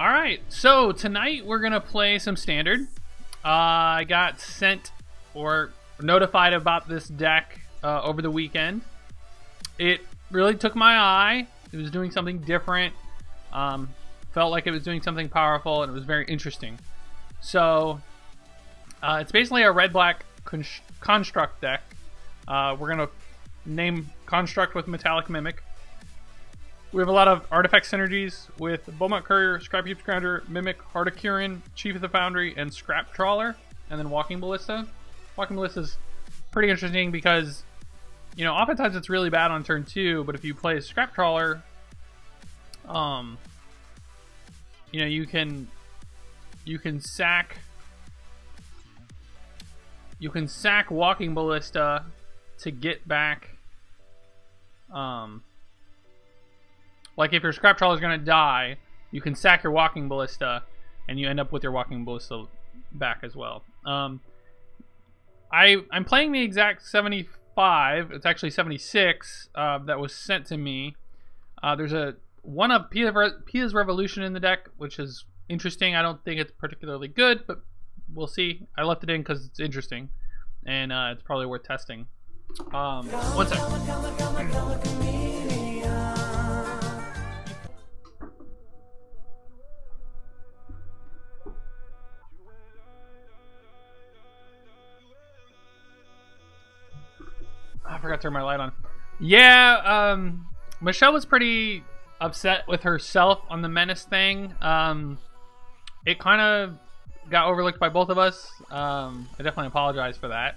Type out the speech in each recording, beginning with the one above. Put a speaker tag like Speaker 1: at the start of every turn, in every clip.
Speaker 1: All right, so tonight we're gonna play some standard. I got sent or notified about this deck over the weekend. It really took my eye. It was doing something different. Felt like it was doing something powerful, and it was very interesting. So it's basically a red-black construct deck. We're gonna name construct with Metallic Mimic. We have a lot of artifact synergies with Beaumont Courier, Scrapheap Scrounger, Mimic, Heart of Kirin, Chief of the Foundry, and Scrap Trawler, and then Walking Ballista. Walking Ballista is pretty interesting because, you know, oftentimes it's really bad on turn 2, but if you play Scrap Trawler, you know, you can sack Walking Ballista to get back, like if your Scrap Trawler is going to die, you can sack your Walking Ballista, and you end up with your Walking Ballista back as well. I'm playing the exact 75. It's actually 76 that was sent to me. There's one of Pia's Revolution in the deck, which is interesting. I don't think it's particularly good, but we'll see. I left it in because it's interesting, and it's probably worth testing. One second. I forgot to turn my light on. Yeah, Michelle was pretty upset with herself on the Menace thing. It kind of got overlooked by both of us. I definitely apologize for that.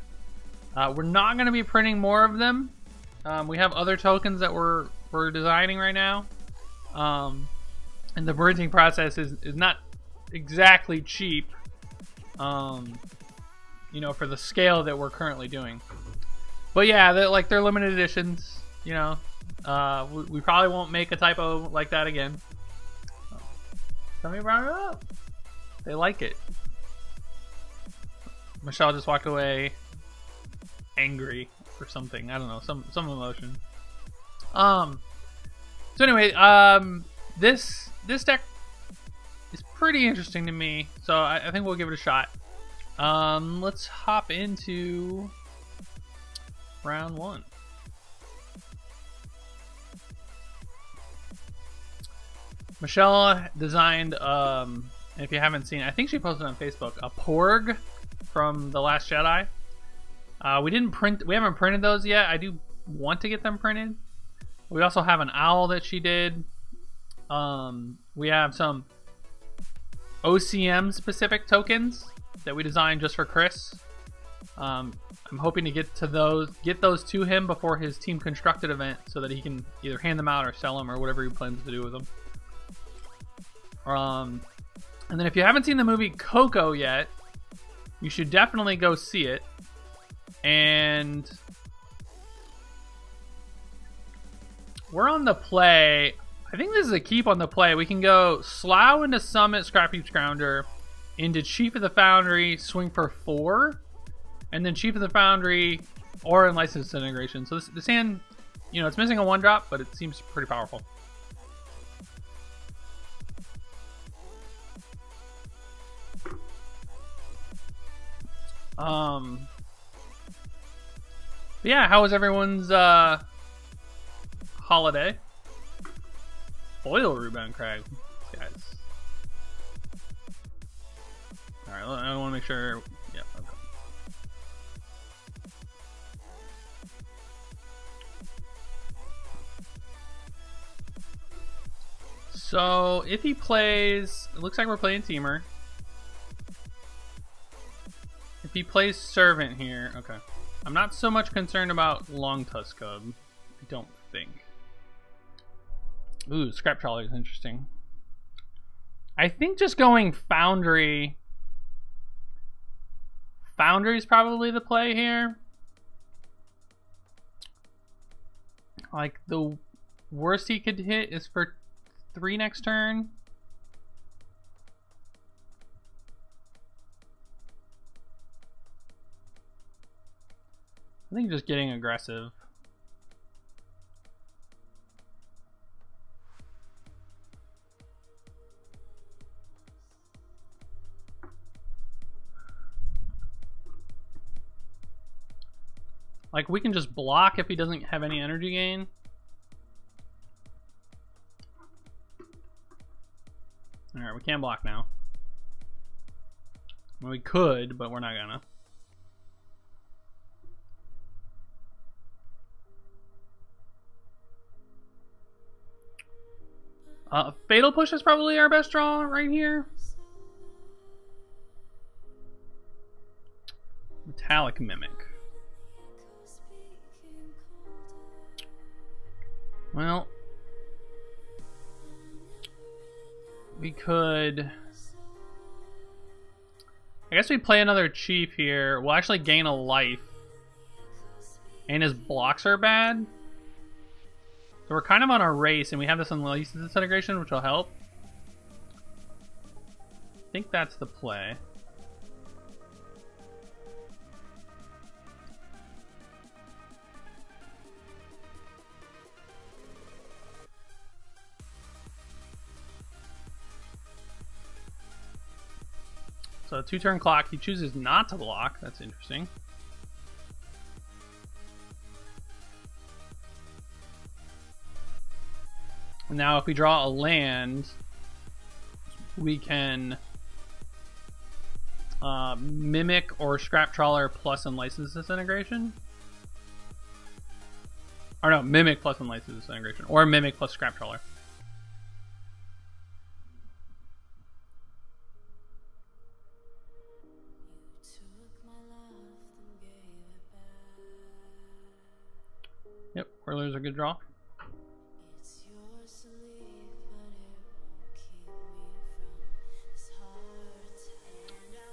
Speaker 1: We're not going to be printing more of them. We have other tokens that we're designing right now. And the printing process is not exactly cheap, you know, for the scale that we're currently doing. But yeah, they're limited editions, you know. We probably won't make a typo like that again. Somebody brought it up. They like it. Michelle just walked away angry or something. I don't know, some emotion. So anyway, this deck is pretty interesting to me, so I think we'll give it a shot. Let's hop into round 1. Michelle designed, if you haven't seen, I think she posted on Facebook, a Porg from The Last Jedi. We haven't printed those yet. I do want to get them printed. We also have an owl that she did. We have some OCM specific tokens that we designed just for Chris. I'm hoping to get those to him before his Team Constructed event so that he can either hand them out or sell them or whatever he plans to do with them. And then if you haven't seen the movie Coco yet, you should definitely go see it. And we're on the play. I think this is a keep on the play. We can go Slough into Summit, Scrapheap Scrounger, into Chief of the Foundry, swing for 4, and then Chief of the Foundry or in License Disintegration. So this hand, you know, it's missing a 1-drop, but it seems pretty powerful. But yeah, how was everyone's holiday? Foil Rebound Crag, guys. All right, I want to make sure. Yeah. Okay. So if he plays, it looks like we're playing Teamer. If he plays Servant here, okay. I'm not so much concerned about Long Tusk Cub, I don't think. Ooh, Scrap Trawler is interesting. I think just going Foundry. Foundry is probably the play here. Like, the worst he could hit is for 3 next turn. I think just getting aggressive. Like, we can just block if he doesn't have any energy gain. Alright, we can't block now. Well, we could, but we're not gonna. Fatal Push is probably our best draw right here. Metallic Mimic. Well, we could... I guess we play another Chief here. We'll actually gain a life. And his blocks are bad. So we're kind of on a race, and we have this Unleash Disintegration, which will help. I think that's the play. So 2-turn clock, he chooses not to block. That's interesting. And now if we draw a land, we can Mimic or Scrap Trawler plus Unlicensed Disintegration. Or no, Mimic plus Unlicensed Disintegration. Or Mimic plus Scrap Trawler. Yep, Whirler's a good draw.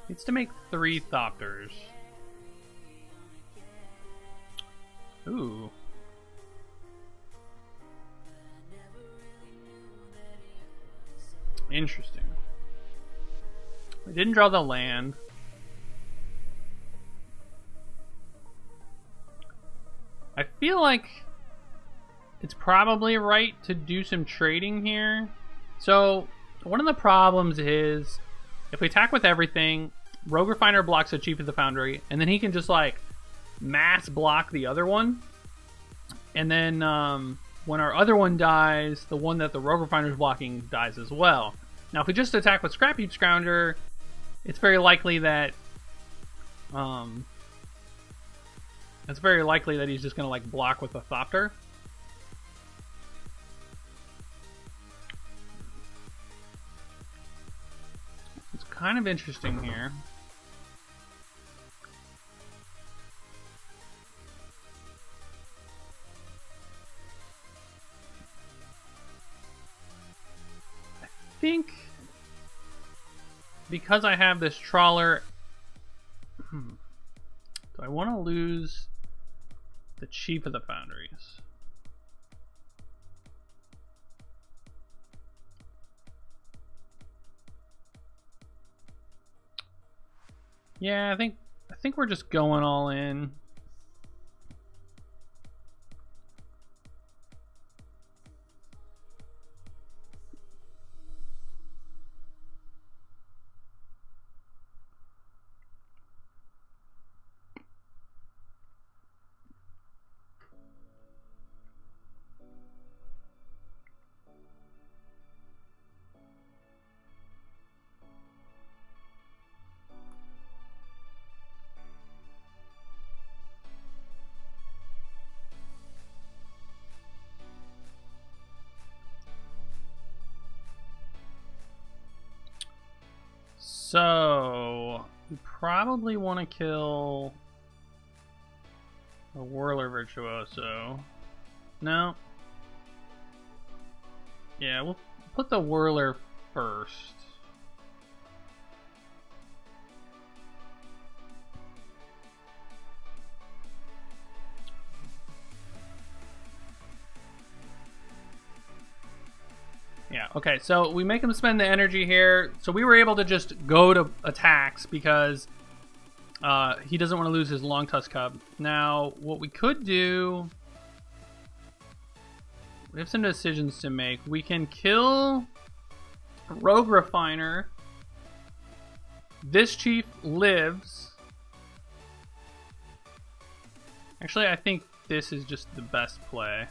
Speaker 1: Needs to make 3 Thopters. Ooh. Interesting. We didn't draw the land. I feel like it's probably right to do some trading here. So, one of the problems is if we attack with everything, Rogue Refiner blocks the Chief of the Foundry, and then he can just like mass block the other one. And then when our other one dies, the one that the Rogue Refiner is blocking dies as well. Now if we just attack with Scrap Heap Scrounger, it's very likely that he's just gonna like block with a Thopter. It's kind of interesting here. I think because I have this Trawler, do I want to lose the Chief of the Foundries? Yeah, I think we're just going all in. So, we probably want to kill a Whirler Virtuoso. No. Yeah, we'll put the Whirler first. Yeah, okay, so we make him spend the energy here. So we were able to just go to attacks because he doesn't want to lose his Long Tusk Cub. Now, what we could do... We have some decisions to make. We can kill Rogue Refiner. This Chief lives. Actually, I think this is just the best play.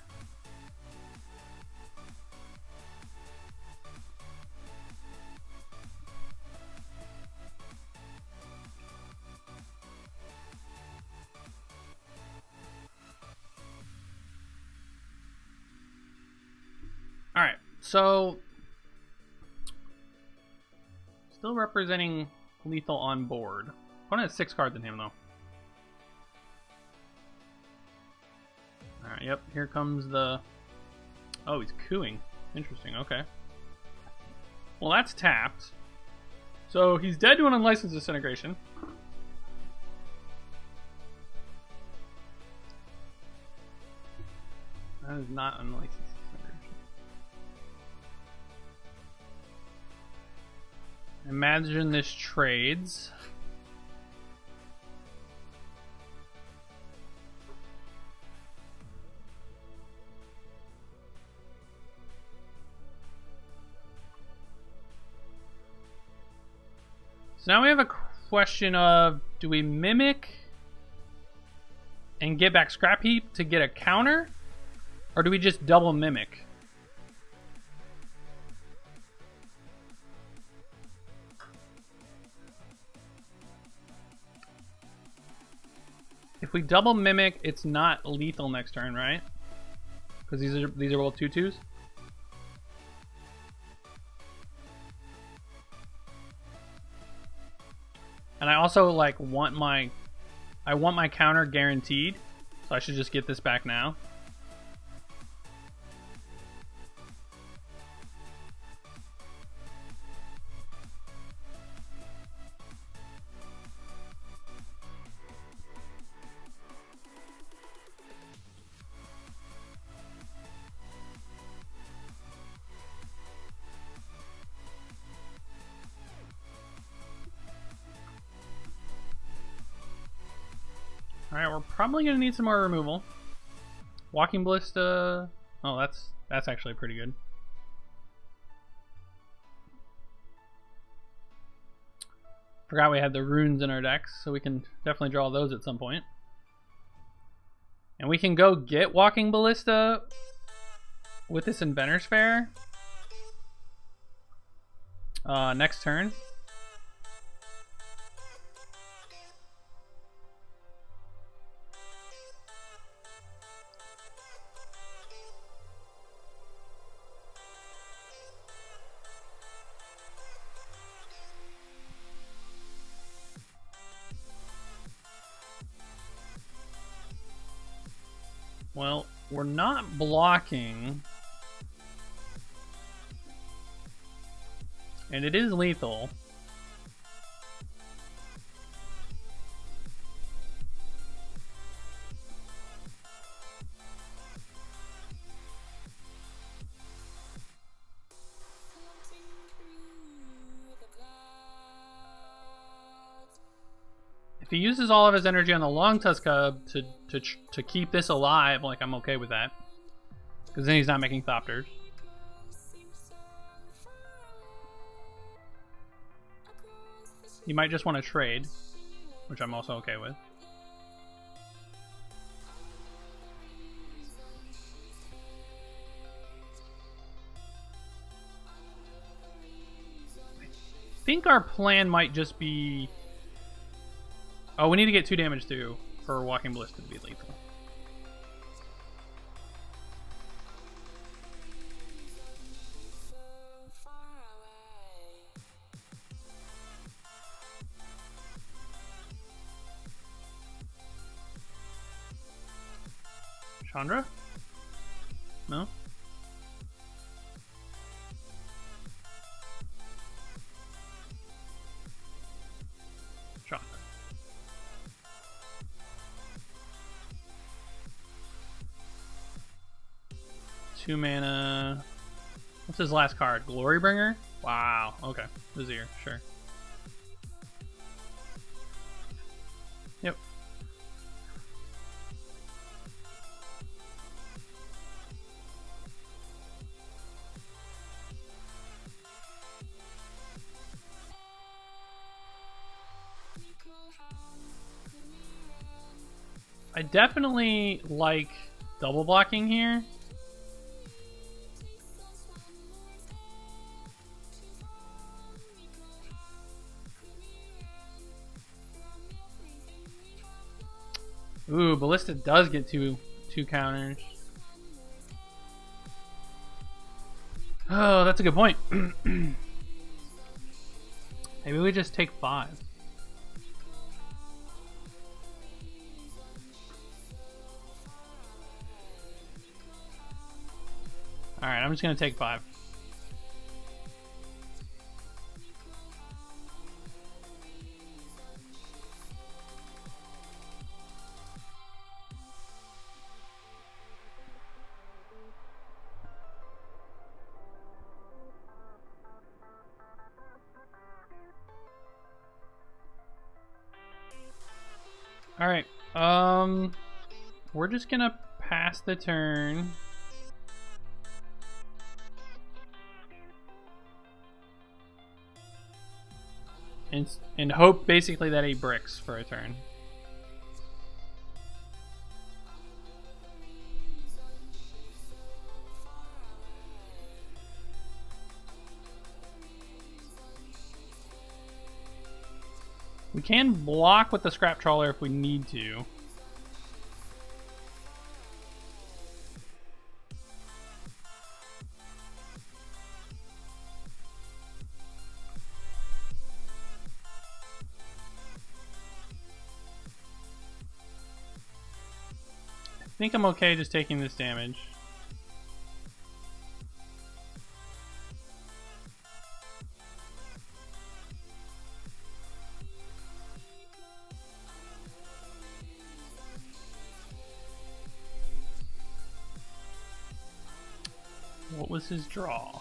Speaker 1: Alright, so still representing lethal on board. Opponent has 6 cards in him, though. Alright, yep, here comes the... Oh, he's cooing. Interesting, okay. Well, that's tapped. So he's dead to an Unlicensed Disintegration. That is not Unlicensed Disintegration. Imagine this trades. So now we have a question of, do we mimic and get back Scrap Heap to get a counter? Or do we just double mimic? If we double mimic, it's not lethal next turn, right? Because these are both 2/2s. And I also like want my counter guaranteed, so I should just get this back now. Alright, we're probably gonna need some more removal. Walking Ballista. Oh, that's actually pretty good. Forgot we had the runes in our decks, so we can definitely draw those at some point. And we can go get Walking Ballista with this Inventor's Fair next turn. Well, we're not blocking. And it is lethal. If he uses all of his energy on the Longtusk Cub to keep this alive, like, I'm okay with that. Because then he's not making Thopters. He might just want to trade, which I'm also okay with. I think our plan might just be... Oh, we need to get 2 damage through for Walking Ballista to be lethal. Chandra? No? Chandra. 2 mana. What's his last card? Glorybringer? Wow. Okay. Vizier. Sure. Yep. I definitely like double blocking here. Ooh, Ballista does get two counters. Oh, that's a good point. Maybe we just take 5. Alright, I'm just gonna take 5. Alright, we're just gonna pass the turn. And hope basically that he bricks for a turn. We can block with the scrap trawler if we need to. I think I'm okay just taking this damage. What was his draw?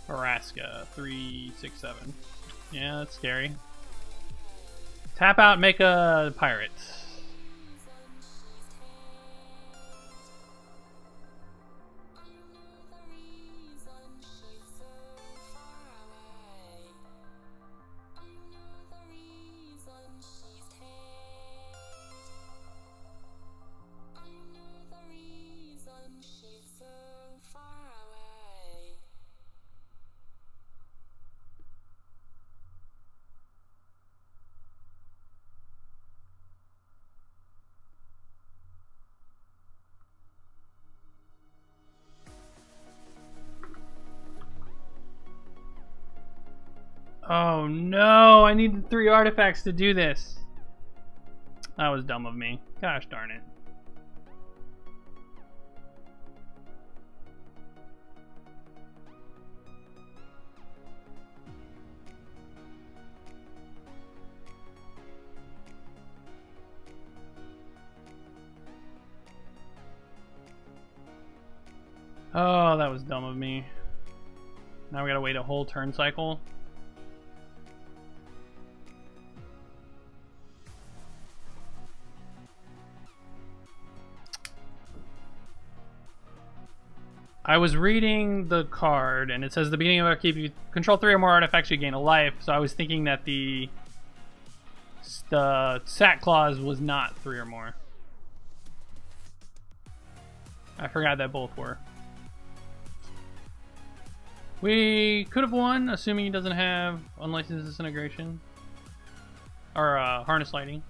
Speaker 1: Araska, 3, 6, 7. Yeah, that's scary. Tap out, make a pirate. Oh no, I needed 3 artifacts to do this. That was dumb of me. Gosh darn it. Oh, that was dumb of me. Now we gotta wait a whole turn cycle. I was reading the card, and it says the beginning of upkeep, you control 3 or more artifacts, you gain a life. So I was thinking that the sack clause was not 3 or more. I forgot that both were. We could have won, assuming he doesn't have unlicensed disintegration. Or harness lighting.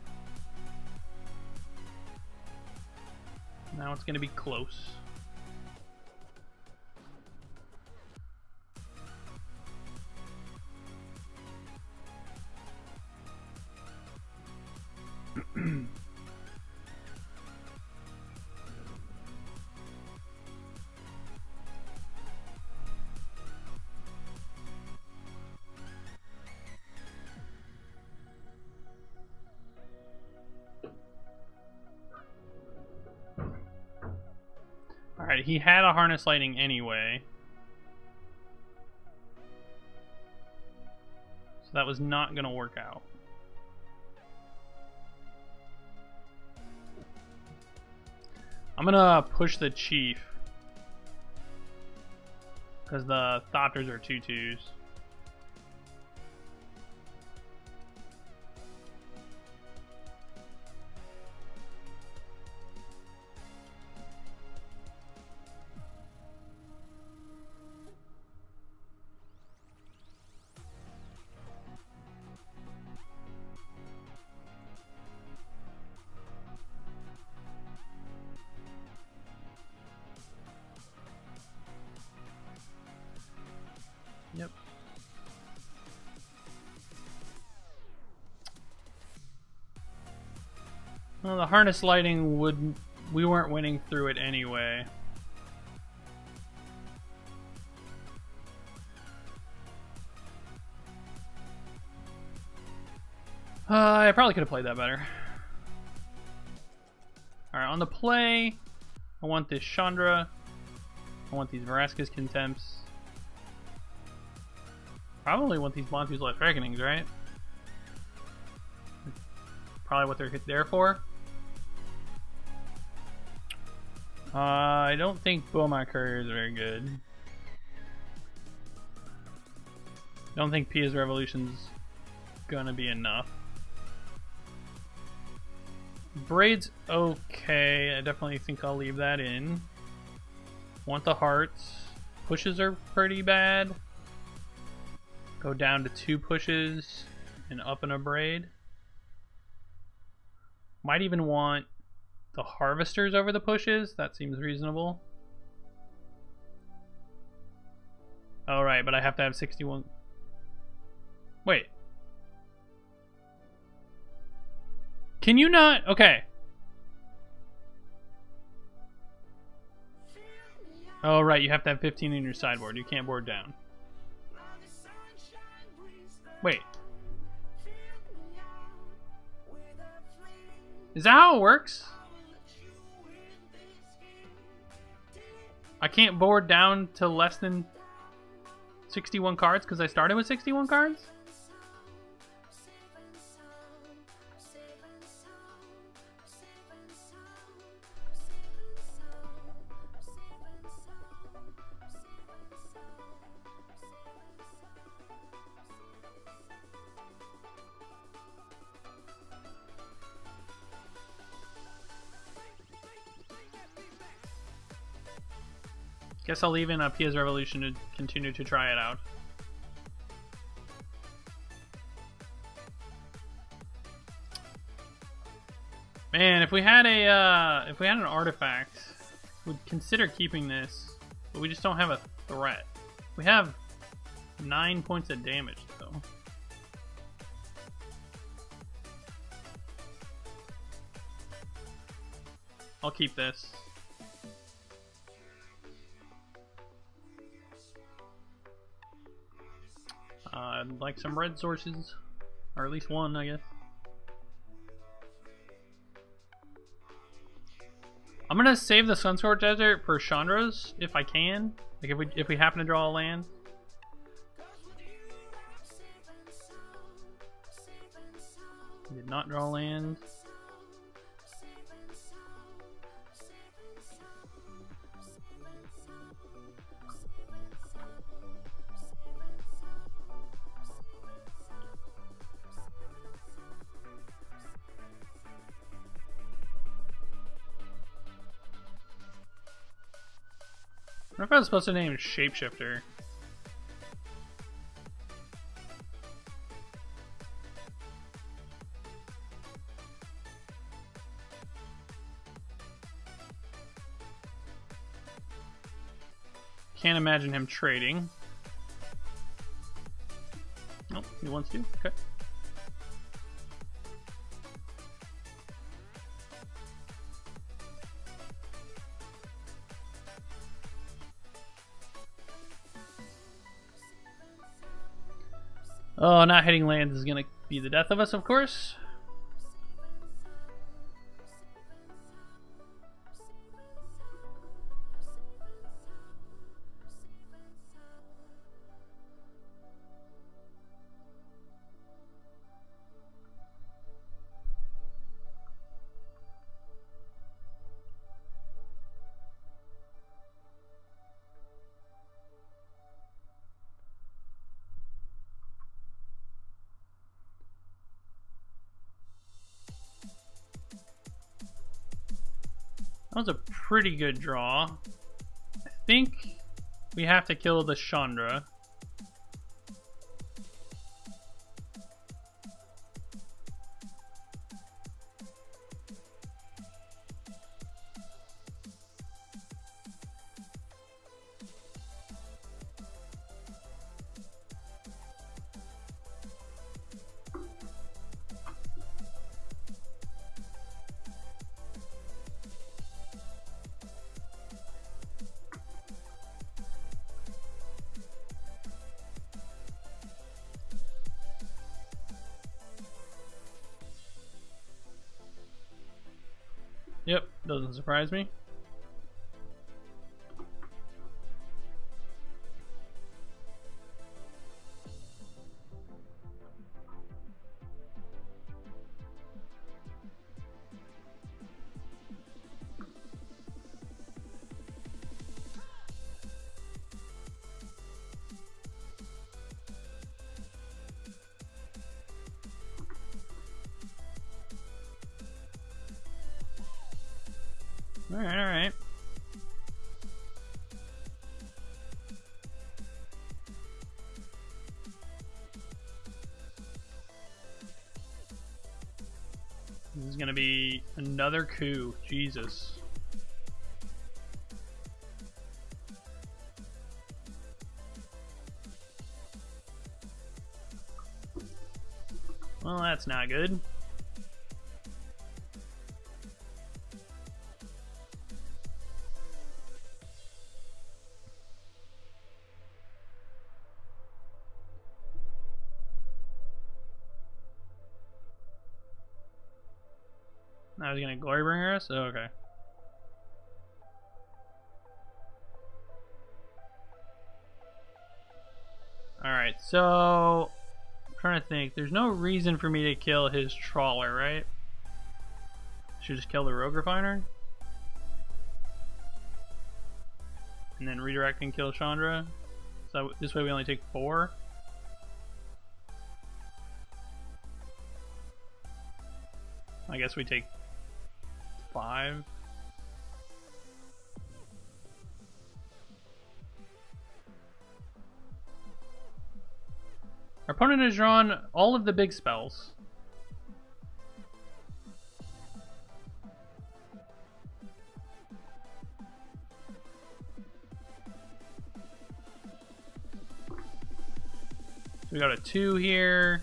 Speaker 1: Now it's going to be close. Alright, he had a harness lighting anyway. So that was not going to work out. I'm going to push the chief. Because the Thopters are 2/2s. Yep. Well, the harness lighting we weren't winning through it anyway. I probably could have played that better. Alright, on the play, I want this Chandra. I want these Vraska's Contempts. Probably want these Bantu's Last Reckonings, right? Probably what they're there for. I don't think Bomat Courier is very good. Don't think Pia's Revolution's gonna be enough. Braid's okay. I definitely think I'll leave that in. Want the hearts. Pushes are pretty bad. Go down to 2 pushes and up in a Braid. Might even want the Harvesters over the pushes. That seems reasonable. Alright, but I have to have 61. Wait. Can you not? Okay. Oh, right. You have to have 15 in your sideboard. You can't board down. Wait. Is that how it works? I can't board down to less than 61 cards because I started with 61 cards? Guess I'll leave in a Pia's Revolution to continue to try it out. Man, if we had an artifact, we'd consider keeping this, but we just don't have a threat. We have 9 points of damage though. I'll keep this. I'd like some red sources, or at least one, I guess. I'm gonna save the Sunscorched Desert for Chandra's if I can. Like if we happen to draw a land. Did not draw land. I wonder if I was supposed to name Shapeshifter. Can't imagine him trading. Nope, he wants to. Okay. Oh, not hitting lands is gonna be the death of us, of course. That was a pretty good draw. I think we have to kill the Chandra. Yep, doesn't surprise me. Alright, alright. This is gonna be another coup. Jesus. Well, that's not good. I was gonna Glorybringer us? Oh, okay. Alright, so I'm trying to think. There's no reason for me to kill his trawler, right? Should just kill the Rogue Refiner? And then redirect and kill Chandra. So this way we only take 4. I guess we take 5. Our opponent has drawn all of the big spells. So we got a 2 here.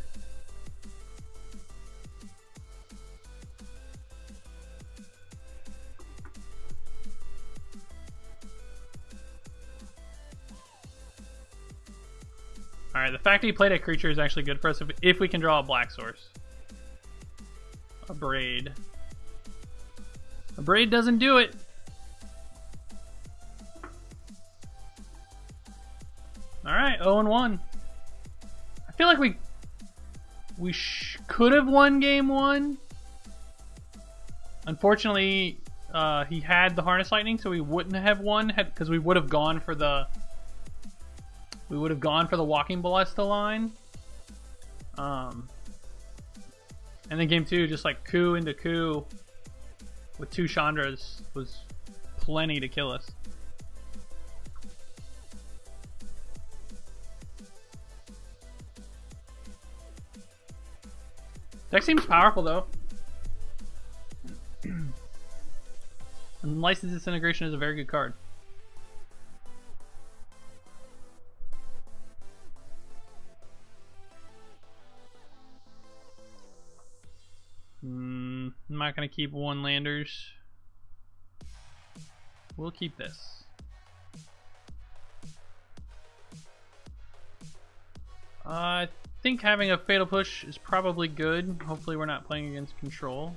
Speaker 1: Alright, the fact that he played a creature is actually good for us if we can draw a black source. A Braid. A Braid doesn't do it! Alright, 0-1. I feel like we could have won game 1. Unfortunately, he had the Harness Lightning, so we wouldn't have won because we would have gone for the Walking Ballista line. And then game 2, just like coup into coup with 2 Chandras was plenty to kill us. Deck seems powerful though. And License Disintegration is a very good card. I'm not going to keep 1 landers. We'll keep this. I think having a Fatal Push is probably good. Hopefully we're not playing against control.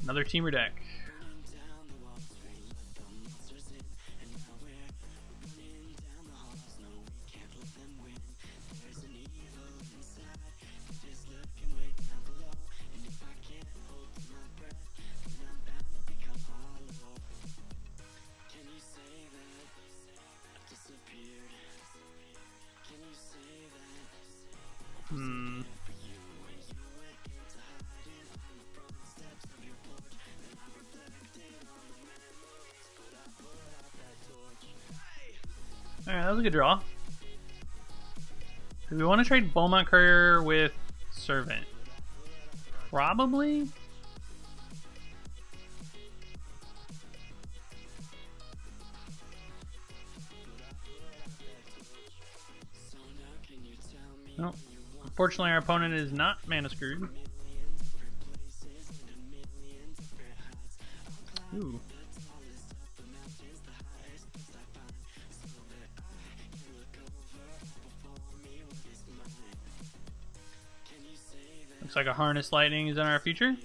Speaker 1: Another Teamer deck. Hmm. Alright, that was a good draw. Do we want to trade Beaumont Courier with Servant? Probably? No. Unfortunately, our opponent is not mana screwed. Ooh. Looks like a Harness Lightning is in our future.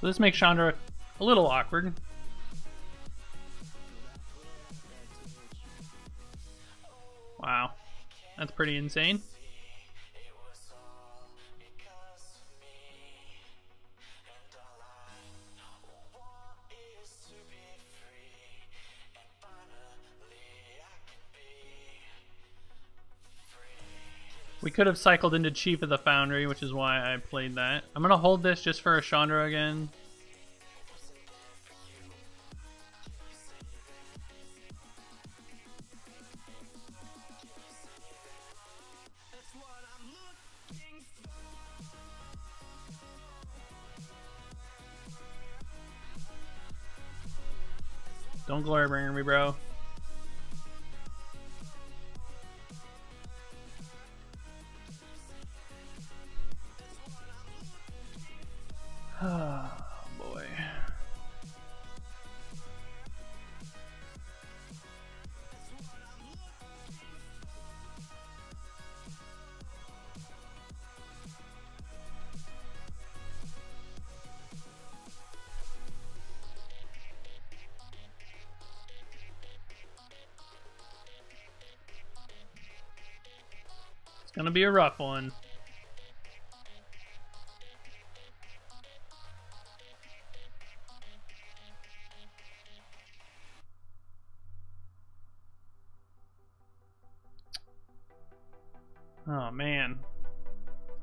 Speaker 1: So this makes Chandra a little awkward. Wow, that's pretty insane. We could have cycled into Chief of the Foundry, which is why I played that. I'm gonna hold this just for a Chandra again. Don't Glorybringer me, bro. Oh, boy. It's gonna be a rough one. Oh man,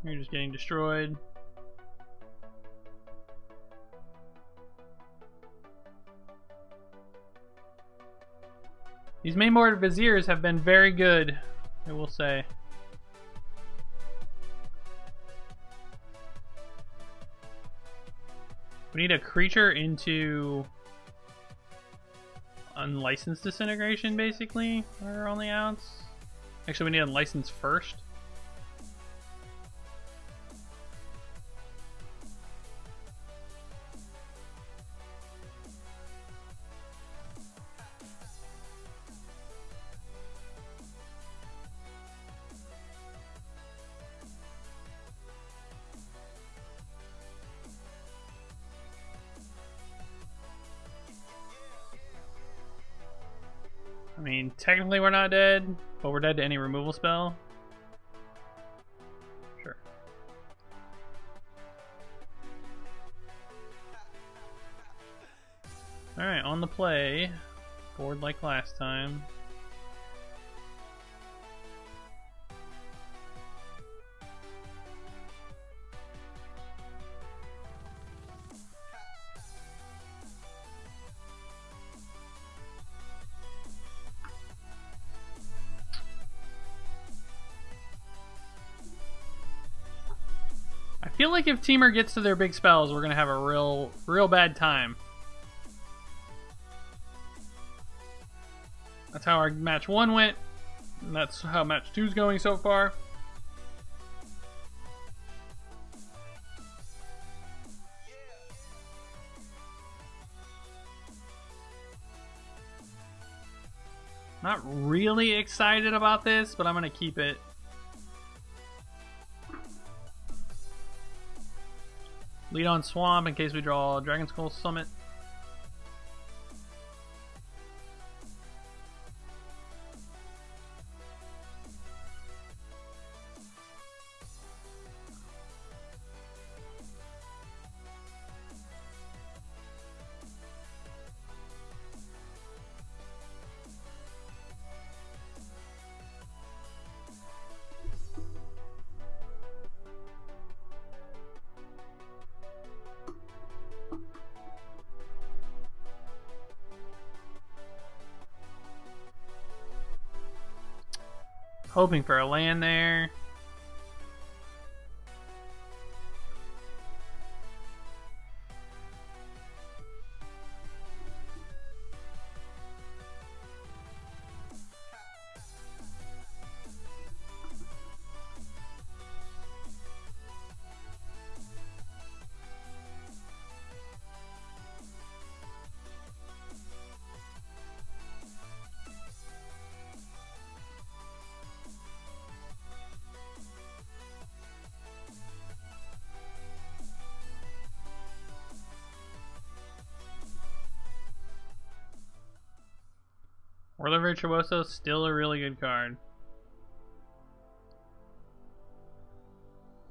Speaker 1: you're just getting destroyed. These Mainboard Viziers have been very good, I will say. We need a creature into Unlicensed Disintegration, basically, are our only outs. Actually, we need Unlicensed first. I mean, technically we're not dead, but we're dead to any removal spell. Sure. Alright, on the play. Board like last time. I feel like if Temur gets to their big spells, we're gonna have a real bad time. That's how our match 1 went, and that's how match 2's going so far. Not really excited about this, but I'm gonna keep it. Lead on Swamp in case we draw Dragon Skull Summit. Hoping for a land there. Whirler Virtuoso, still a really good card.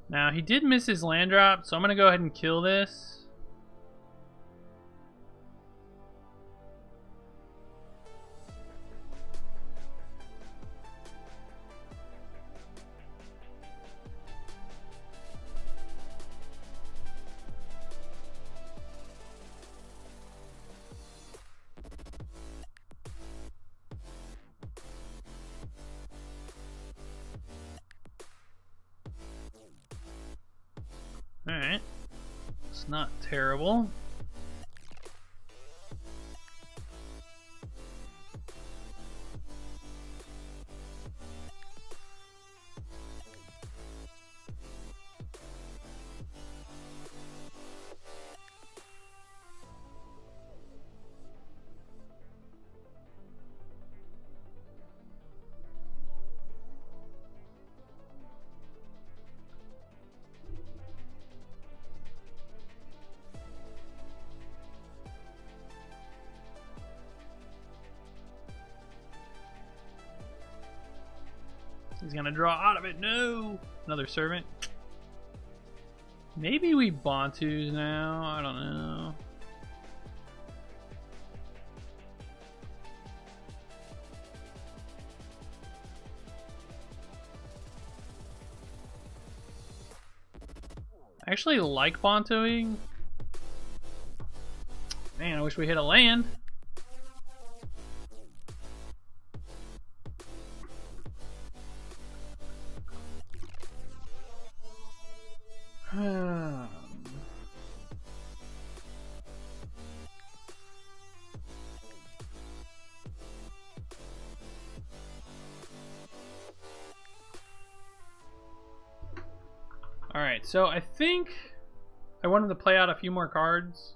Speaker 1: Now, he did miss his land drop, so I'm going to go ahead and kill this. Alright. It's not terrible. He's gonna draw out of it. No! Another Servant. Maybe we Bantus now. I don't know. I actually like Bantuing. Man, I wish we hit a land. Alright, so I think I wanted to play out a few more cards.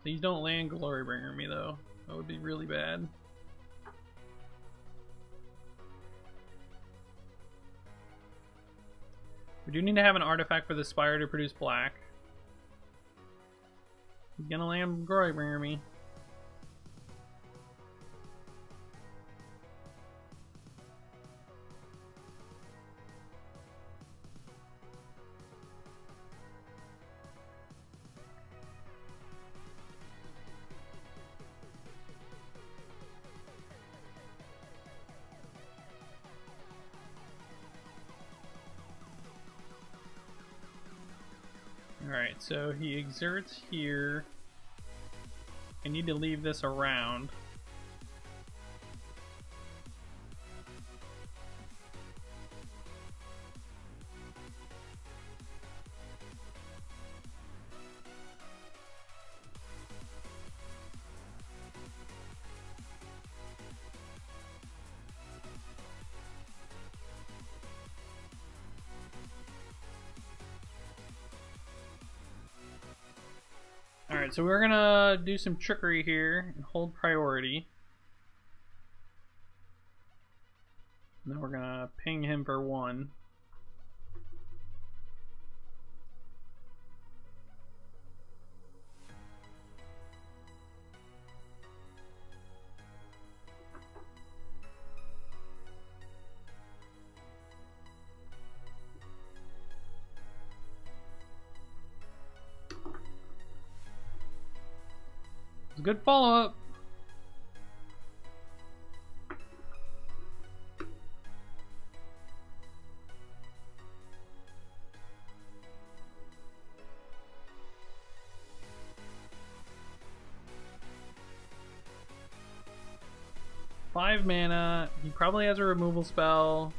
Speaker 1: Please don't land Glorybringer me though. That would be really bad. We do need to have an artifact for the Spire to produce black. He's gonna land Glorybringer me. Alright, so he exerts here. I need to leave this around. Alright, so we're gonna do some trickery here and hold priority. And then we're gonna ping him for 1. Good follow-up. Five mana. He probably has a removal spell.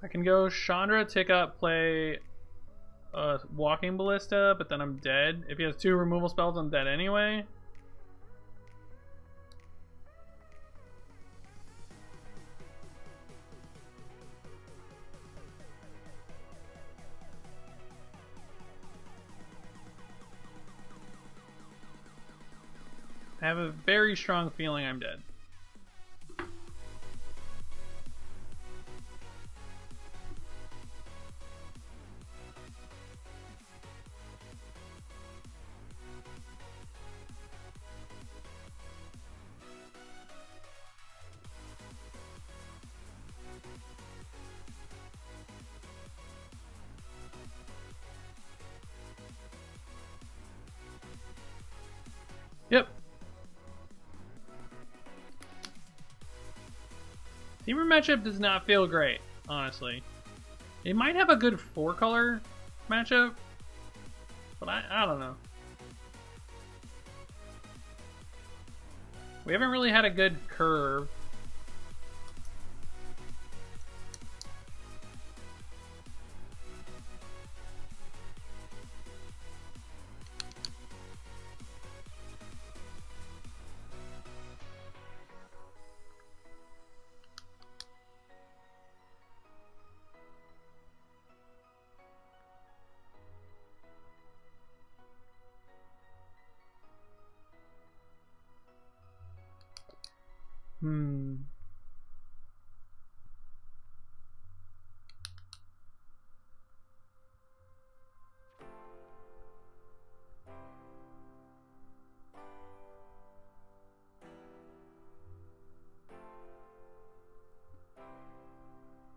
Speaker 1: I can go Chandra, tick up, play Walking Ballista, but then I'm dead. If he has 2 removal spells, I'm dead anyway. I have a very strong feeling I'm dead. Yep. Temur matchup does not feel great, honestly. It might have a good 4-color matchup, but I don't know. We haven't really had a good curve.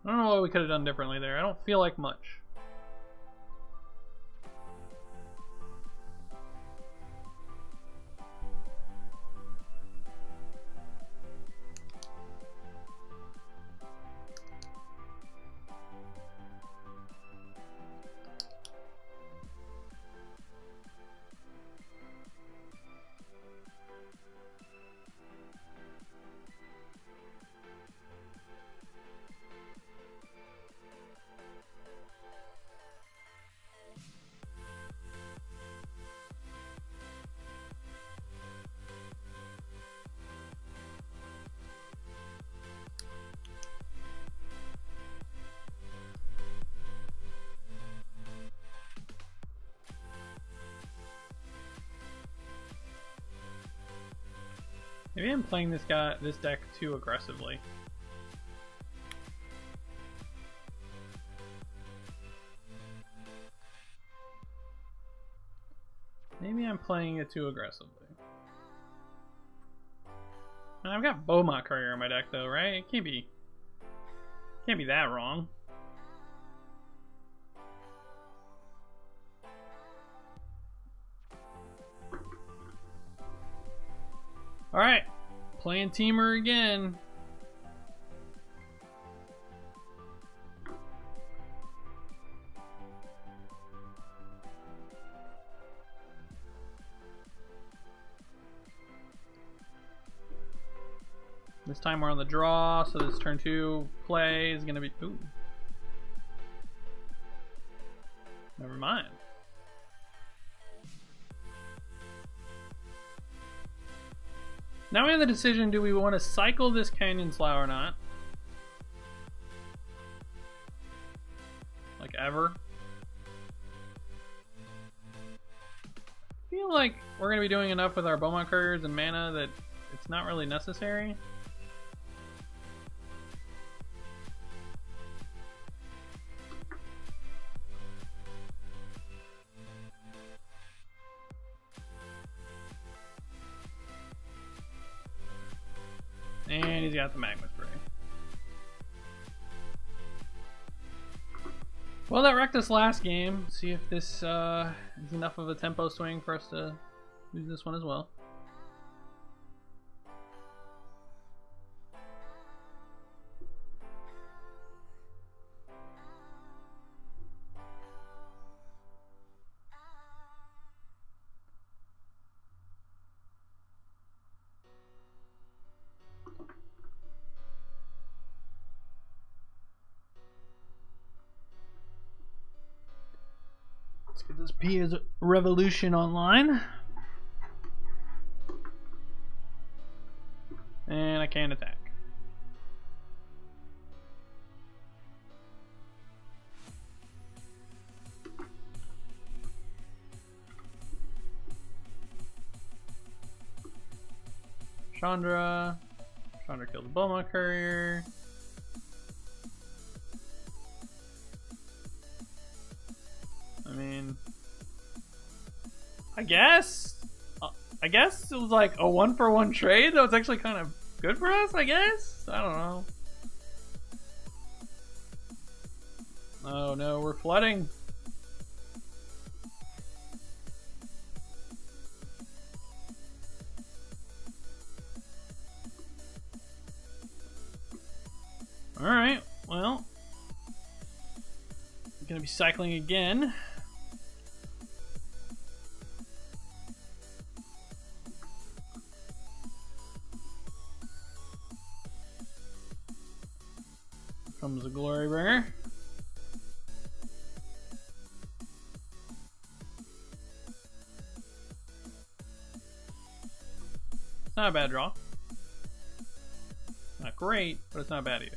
Speaker 1: I don't know what we could have done differently there. I don't feel like much. Maybe I'm playing this deck too aggressively. Maybe I'm playing it too aggressively. I've got Beaumont Courier in my deck though, right? It can't be that wrong. Alright, playing Temur again. This time we're on the draw, so this turn 2 play is going to be... Ooh. Never mind. Now we have the decision, do we want to cycle this Canyon Slough or not? like ever. I feel like we're gonna be doing enough with our Beaumont Couriers and mana that it's not really necessary. And he's got the Magma Spray. Well, that wrecked us last game. See if this is enough of a tempo swing for us to lose this one as well. Let's get this Pia's Revolution online. And I can't attack. Chandra. Chandra killed the Beaumont Courier. I mean, I guess it was like a 1-for-1 trade. That was actually kind of good for us, I guess. I don't know. Oh no, we're flooding. Alright, well, I'm gonna be cycling again. Comes a Glory Bringer. It's not a bad draw. Not great, but it's not bad either.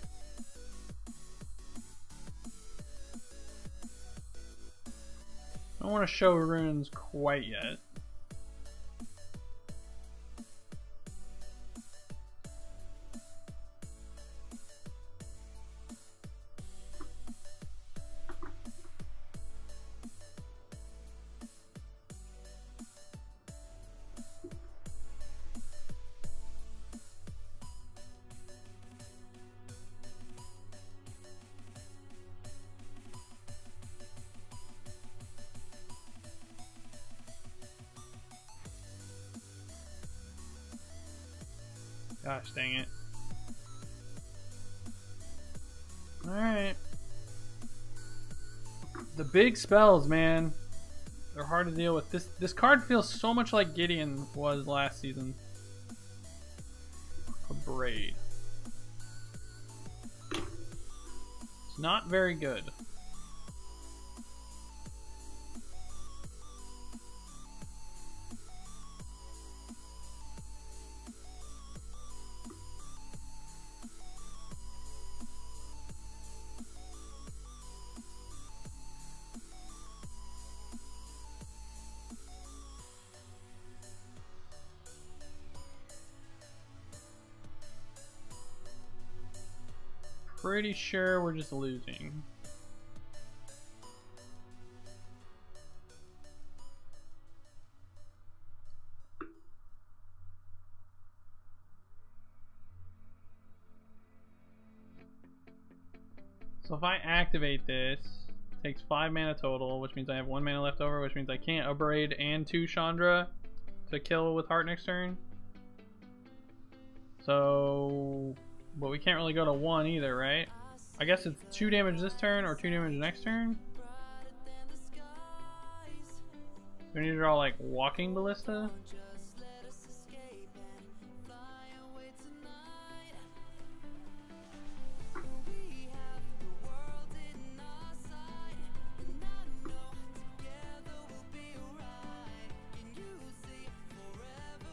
Speaker 1: I don't want to show runes quite yet. Gosh dang it. Alright. The big spells, man. They're hard to deal with. This card feels so much like Gideon was last season. Abrade. It's not very good. Pretty sure we're just losing. So if I activate this, it takes 5 mana total, which means I have 1 mana left over, which means I can't Abrade and 2 Chandra to kill with Heart next turn. So, but we can't really go to 1 either, right? I guess it's 2 damage this turn or 2 damage next turn. We need to draw like Walking Ballista.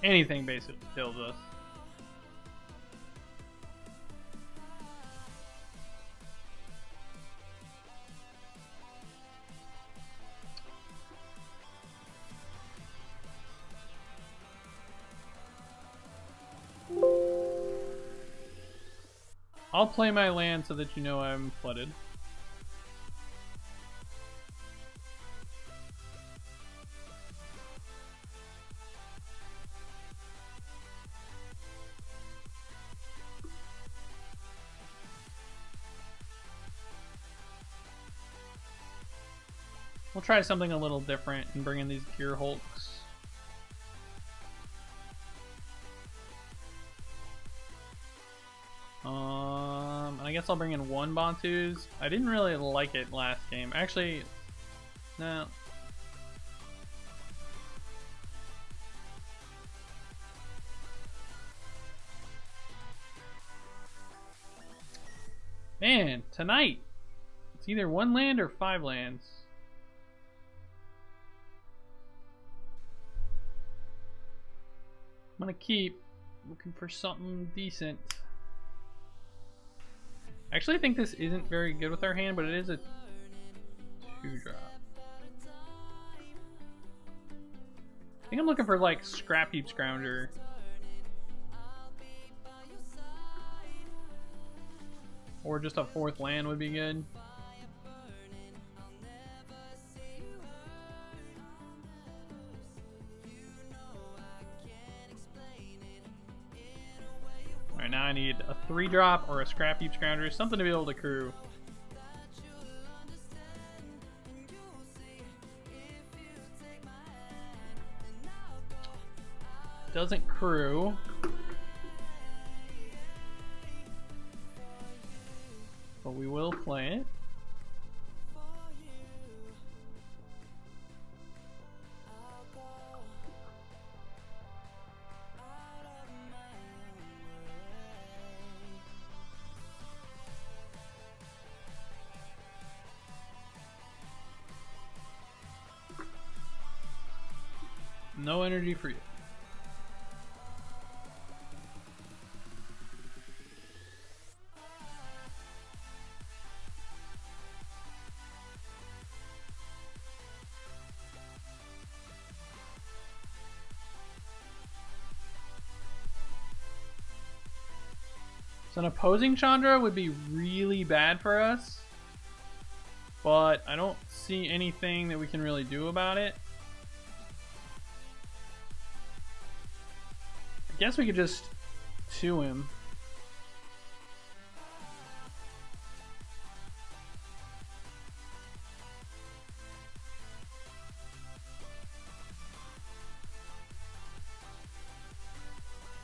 Speaker 1: Anything basically kills us. I'll play my land so that you know I'm flooded. We'll try something a little different and bring in these Gear Hulks. I guess I'll bring in one Bantus. I didn't really like it last game. Actually, no. Man, tonight, it's either one land or 5 lands. I'm gonna keep looking for something decent. I actually think this isn't very good with our hand, but it is a 2-drop. I think I'm looking for like Scrap Heap Scrounger. Or just a 4th land would be good. Alright, now I need a 3-drop or a Scrap Heap Scrounger, something to be able to crew. Doesn't crew. But we will play it. No energy for you. So an opposing Chandra would be really bad for us, but I don't see anything that we can really do about it. I guess we could just 2 him.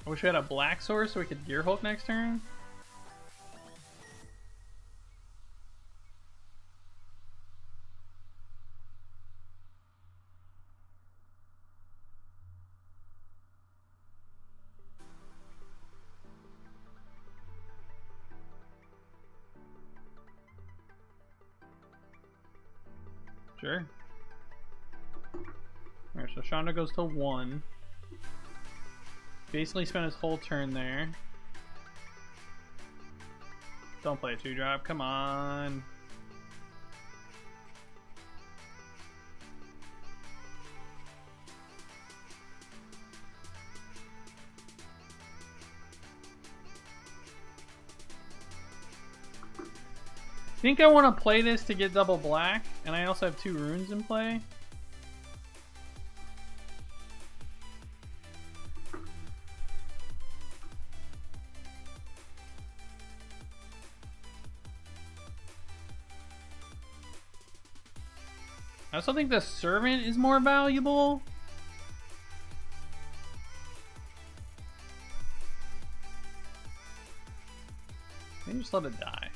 Speaker 1: I wish we had a black source so we could Gear Hulk next turn. Sure. Alright, so Chandra goes to 1. Basically spent his whole turn there. Don't play a 2-drop, come on. I think I want to play this to get double black, and I also have 2 runes in play. I also think the Servant is more valuable. Maybe just let it die.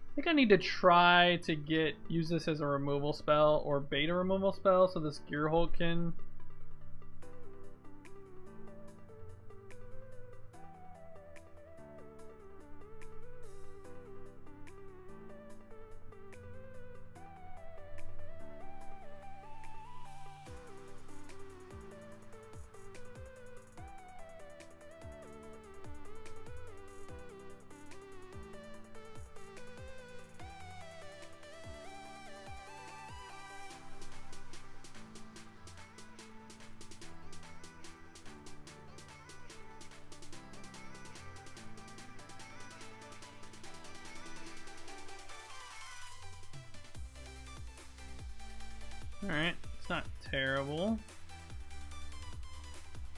Speaker 1: I think I need to try to use this as a removal spell or beta removal spell so this Gear Hulk can... Alright, it's not terrible.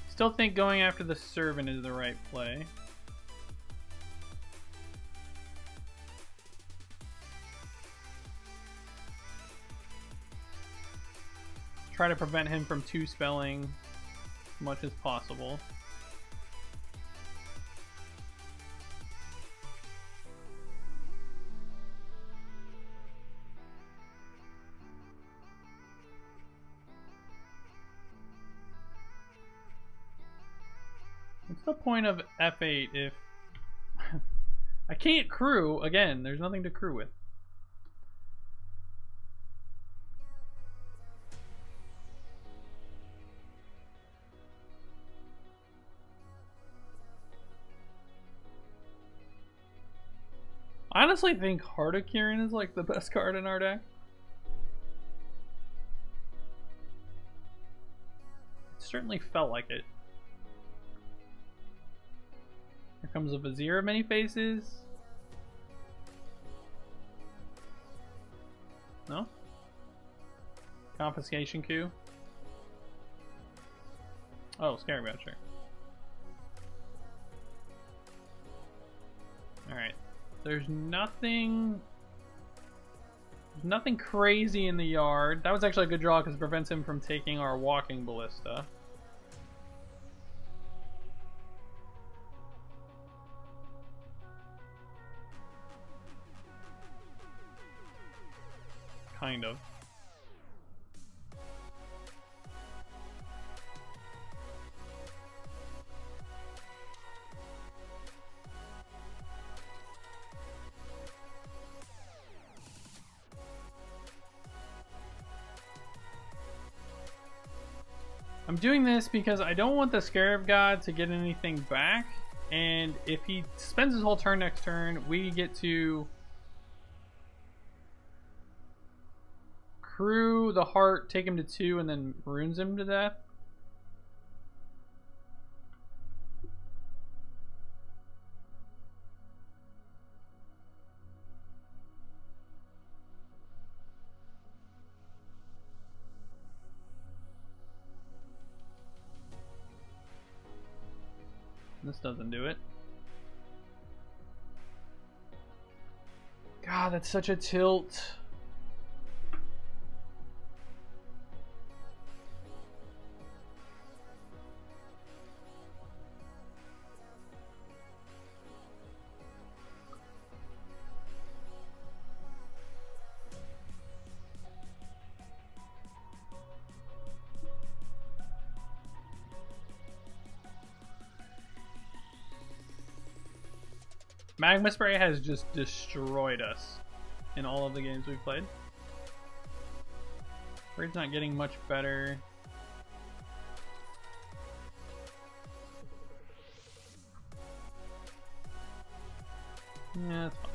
Speaker 1: Still think going after the servant is the right play. Try to prevent him from two-spelling as much as possible. What's the point of F8 if I can't crew? Again, there's nothing to crew with. I honestly think Heart of Kirin is like the best card in our deck. It certainly felt like it. Here comes a Vizier of Many Faces. No? Confiscation Coup. Oh, Scary Voucher. Alright. There's nothing crazy in the yard. That was actually a good draw because it prevents him from taking our Walking Ballista. Kind of. I'm doing this because I don't want the Scarab God to get anything back, and if he spends his whole turn next turn, we get to crew the heart, take him to 2, and then runes him to death. This doesn't do it. God, that's such a tilt. Magma Spray has just destroyed us in all of the games we've played. Raid's not getting much better. Yeah, that's fine.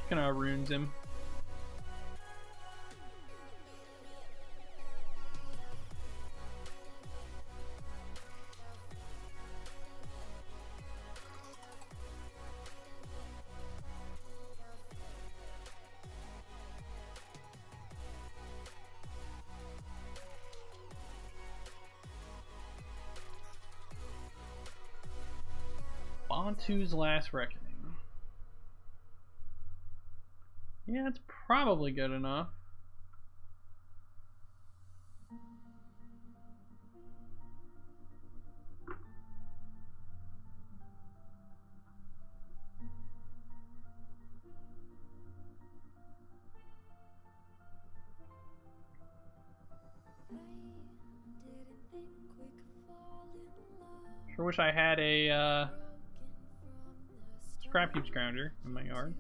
Speaker 1: Gonna runes him. Bantu's Last Reckoning. Yeah, it's probably good enough. Sure wish I had a Scrap Heap Scrounger in my yard.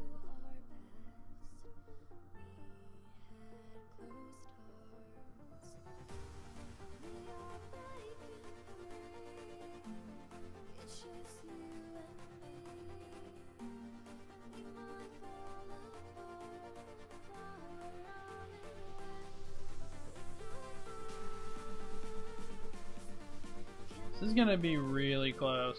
Speaker 1: This is gonna be really close.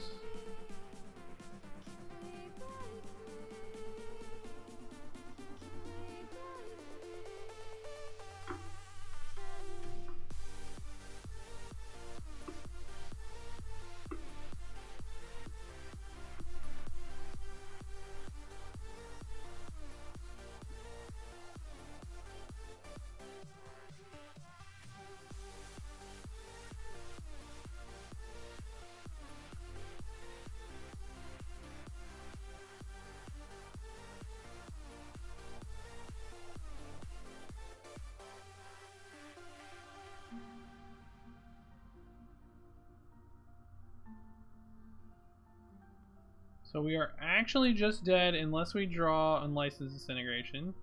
Speaker 1: So we are actually just dead unless we draw Unlicensed Disintegration.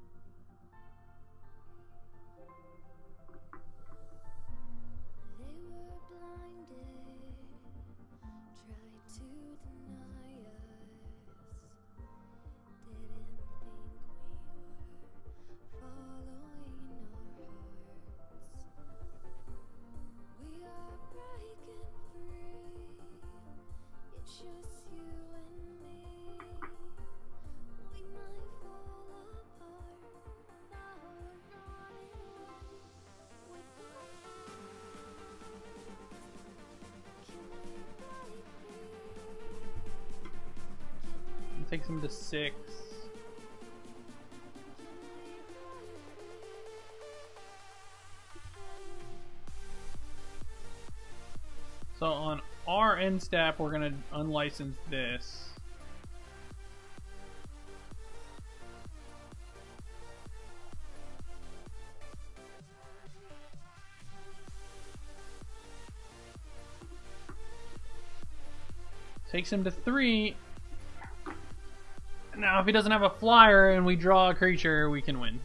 Speaker 1: Takes him to 6. So on our end step, we're gonna unlicense this. Takes him to 3. Now, if he doesn't have a flyer and we draw a creature, we can win.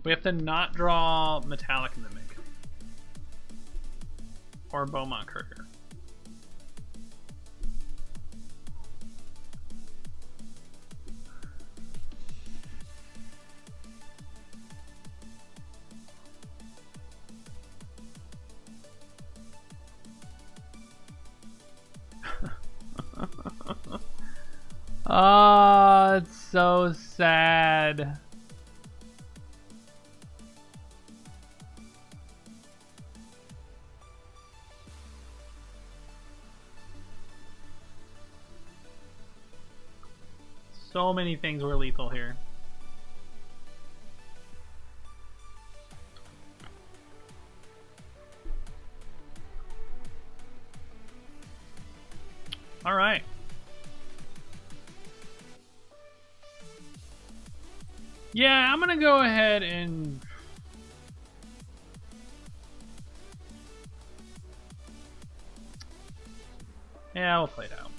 Speaker 1: We have to not draw Metallic Mimic or Beaumont Courier. Oh, it's so sad. So many things were lethal here. All right. Yeah, I'm gonna go ahead and we'll play it out.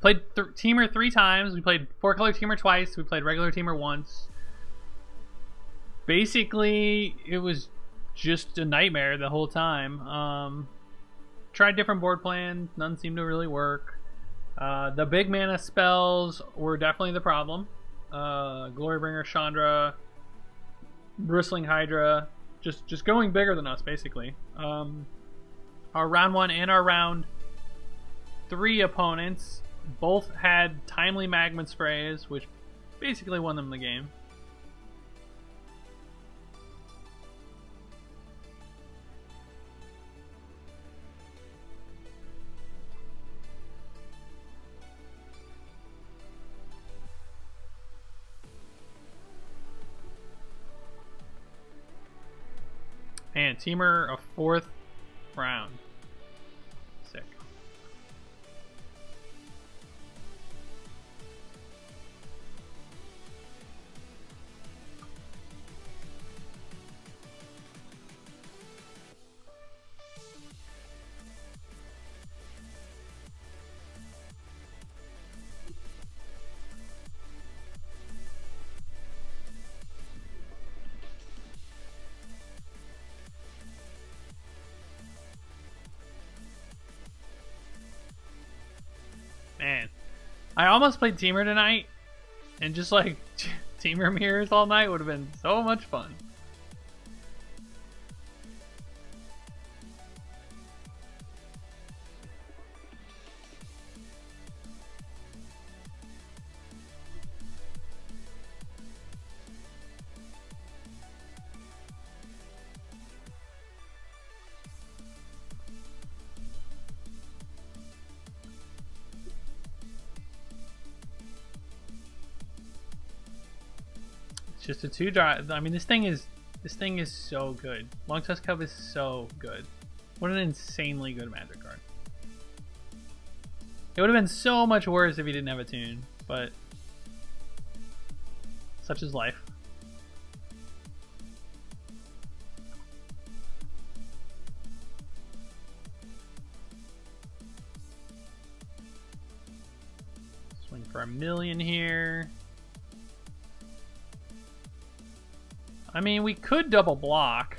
Speaker 1: Played Teamer 3 times. We played 4-color Teamer twice. We played regular Teamer once. Basically, it was just a nightmare the whole time. Tried different board plans. None seemed to really work. The big mana spells were definitely the problem. Glorybringer, Chandra, Bristling Hydra. Just going bigger than us, basically. Our round 1 and our round 3 opponents both had timely Magma Sprays, which basically won them the game. And Teamer a 4th round. Sick. Man, I almost played Teamer tonight, and just like Teamer mirrors all night would have been so much fun. It's just a 2-drop. I mean, this thing is so good. Long Tusk Cub is so good. What an insanely good Magic card. It would have been so much worse if he didn't have a tune, but such is life. Swing for $1 million here. I mean, we could double block.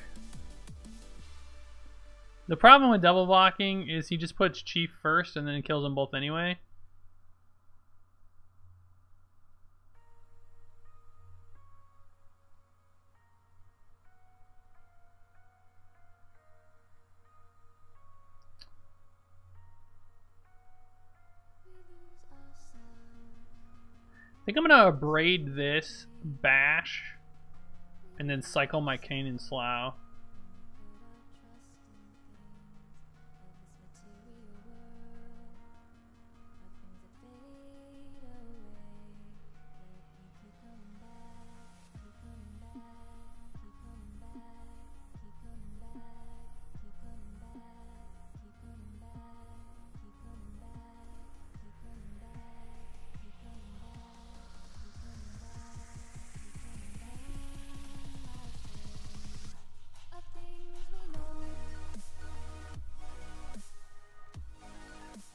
Speaker 1: The problem with double blocking is he just puts Chief first and then kills them both anyway. I think I'm gonna braid this, bash, and then cycle my Cane and Slough.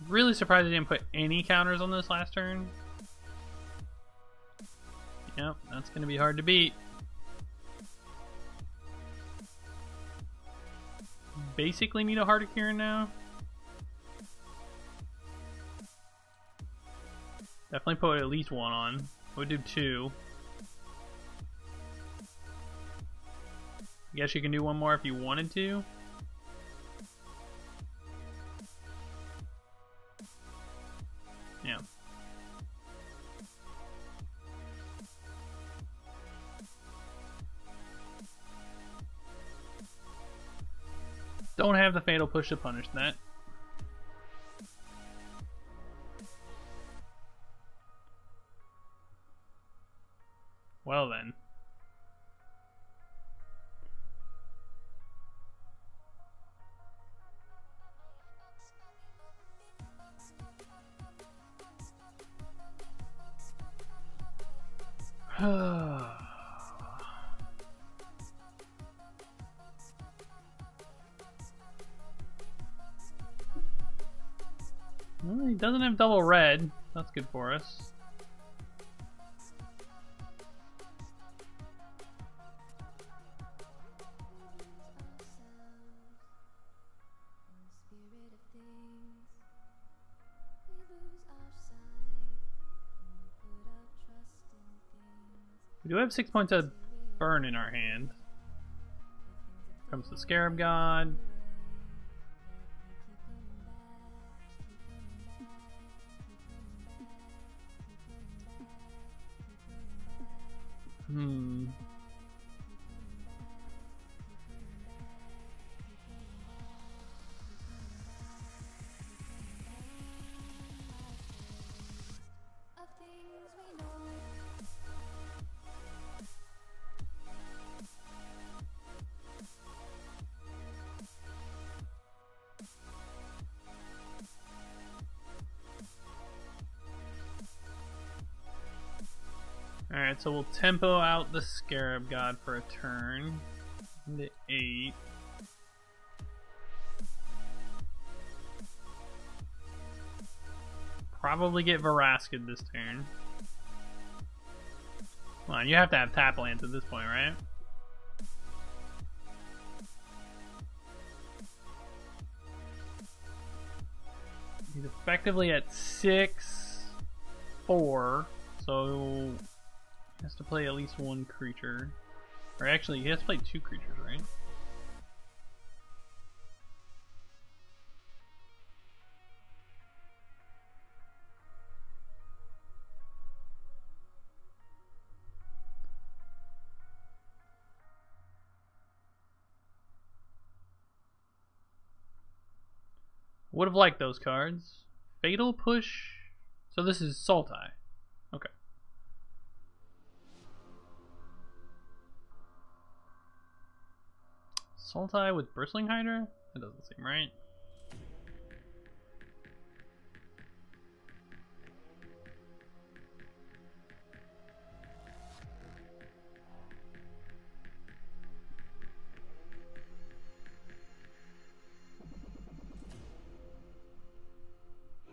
Speaker 1: Really surprised I didn't put any counters on this last turn. Yep, that's going to be hard to beat. Basically need a Heart of Kiran now. Definitely put at least one on. Would do 2. I guess you can do one more if you wanted to. Yeah. Don't have the Fatal Push to punish that. Well then. Well, he doesn't have double red. That's good for us. We do have 6 points of burn in our hand. Comes the Scarab God. Alright, so we'll tempo out the Scarab God for a turn. The 8. Probably get Veraskid this turn. Come on, you have to have tap lands at this point, right? He's effectively at 6/4, so he has to play at least one creature. Or actually, he has to play 2 creatures, right? Would have liked those cards. Fatal Push. So this is Sultai. Okay. Sultai with Bristling Hydra? That doesn't seem right.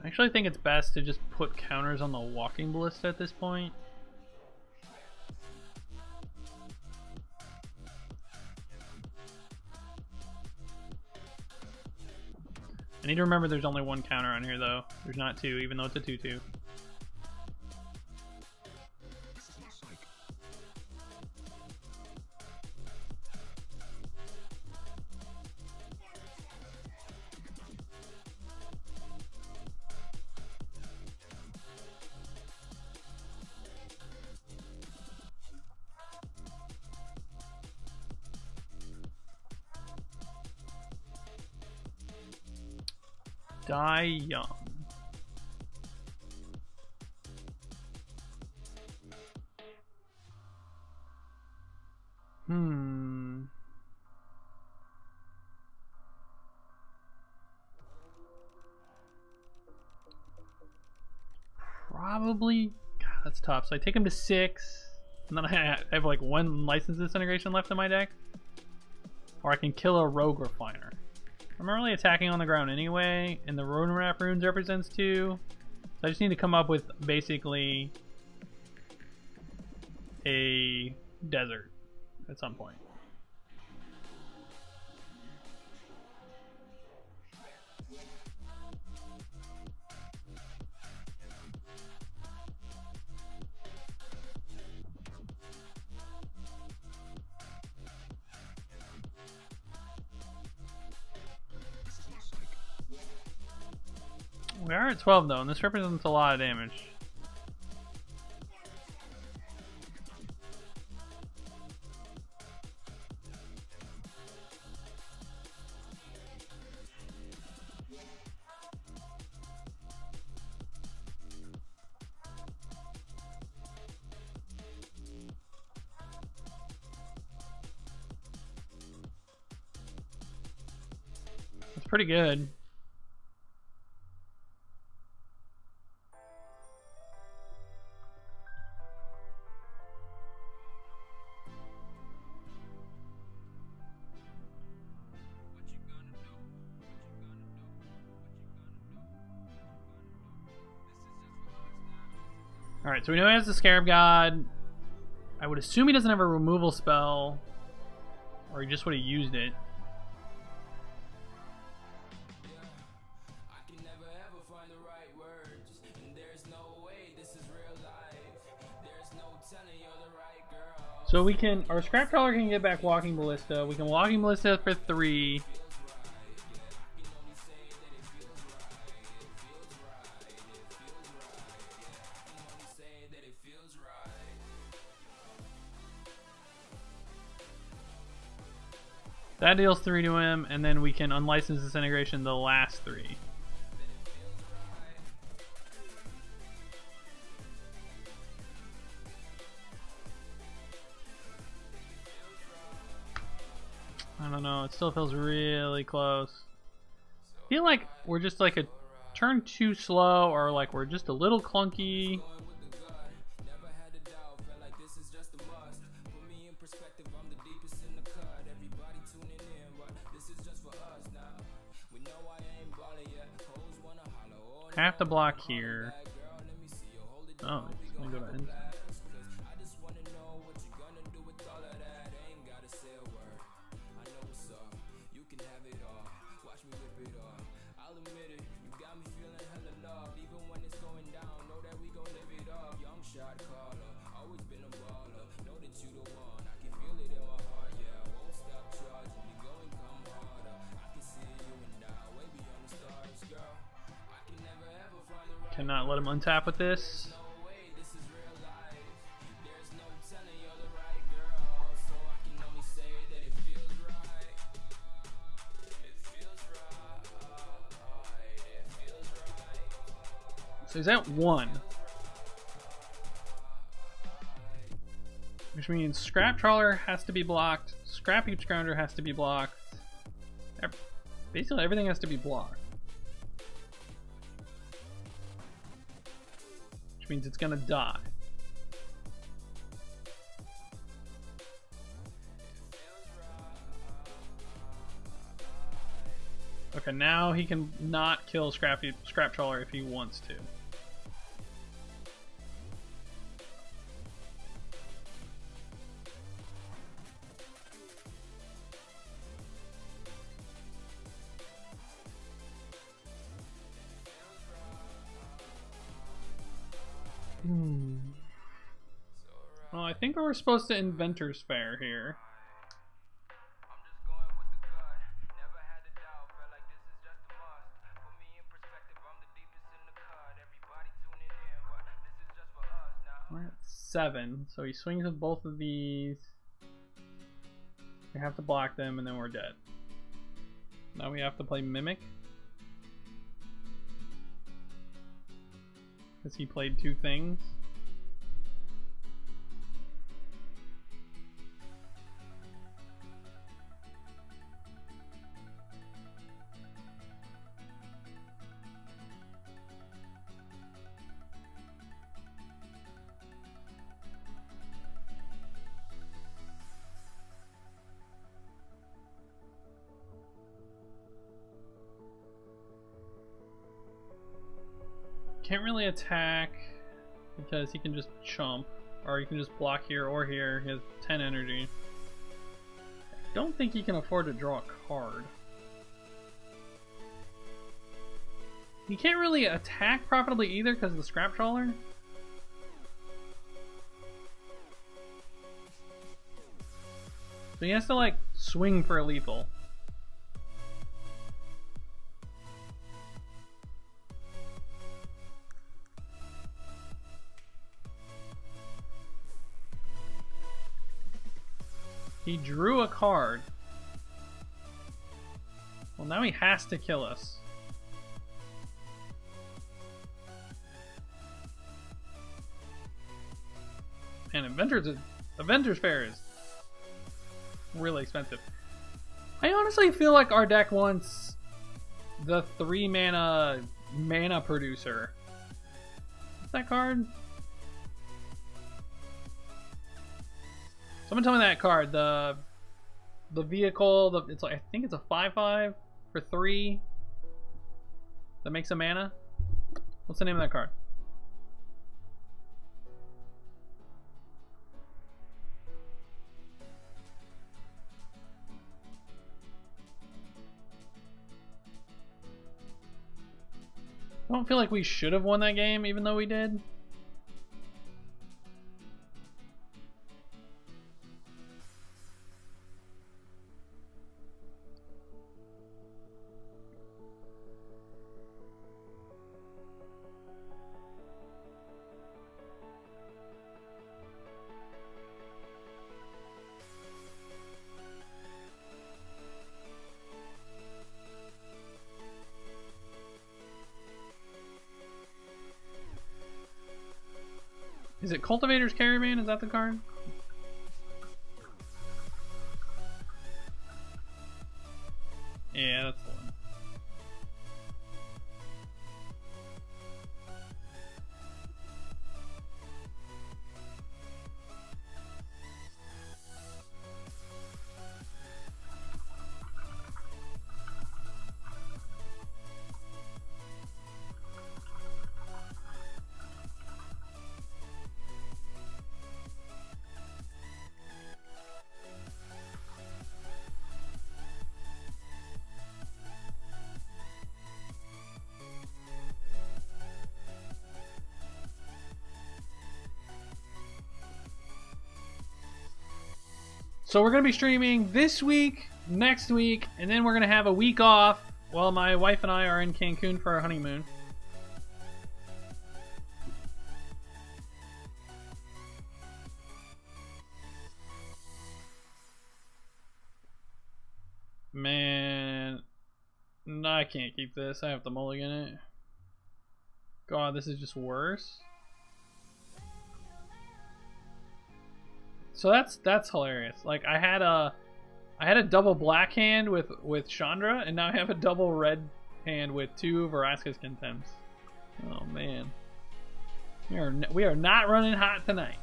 Speaker 1: I actually think it's best to just put counters on the Walking Ballista at this point. I need to remember there's only one counter on here though. There's not two, even though it's a 2/2. Die young. Probably. God, that's tough. So I take him to 6, and then I have like 1 License Disintegration left in my deck. Or I can kill a Rogue Refiner. I'm not really attacking on the ground anyway, and the Road Wrap Runes represents 2. So I just need to come up with basically a desert at some point. We are at 12 though, and this represents a lot of damage. That's pretty good. Alright, so we know he has the Scarab God. I would assume he doesn't have a removal spell, or he just would have used it. So we can, our Scrap Trawler can get back Walking Ballista. We can Walking Ballista for 3. That deals 3 to him, and then we can Unlicense Disintegration the last 3. I don't know, it still feels really close. I feel like we're just like a turn too slow, or like we're just a little clunky. I have to block here. Oh, it's gonna go to end. Cannot let him untap with this. So he's at 1. Which means Scrap Trawler has to be blocked, Scrap Heap Scrounger has to be blocked. Basically everything has to be blocked. Which means it's gonna die. Okay, now he can not kill Scrap Trawler if he wants to. Well, I think we're supposed to Inventor's Fair here. We're at 7, so he swings with both of these. We have to block them, and then we're dead. Now we have to play Mimic. Because he played 2 things. Can't really attack because he can just chump, or he can just block here or here. He has 10 energy. I don't think he can afford to draw a card. He can't really attack profitably either because of the Scrap Trawler. So he has to like swing for a lethal. He drew a card. Well, now he has to kill us. And Inventor's Fair is really expensive. I honestly feel like our deck wants the 3 mana producer. What's that card? Someone tell me that card. The vehicle. It's like, I think it's a 5/5 for 3. That makes a mana. What's the name of that card? I don't feel like we should have won that game, even though we did. Is it Cultivator's Caravan? Is that the card? Yeah, that's the one. So we're going to be streaming this week, next week, and then we're going to have a week off while my wife and I are in Cancun for our honeymoon. Man, no, I can't keep this. I have to mulligan it. God, this is just worse. So that's hilarious. Like, I had a I had a double black hand with Chandra, and now I have a double red hand with 2 Vraska's Contempts. Oh man, we are not running hot tonight.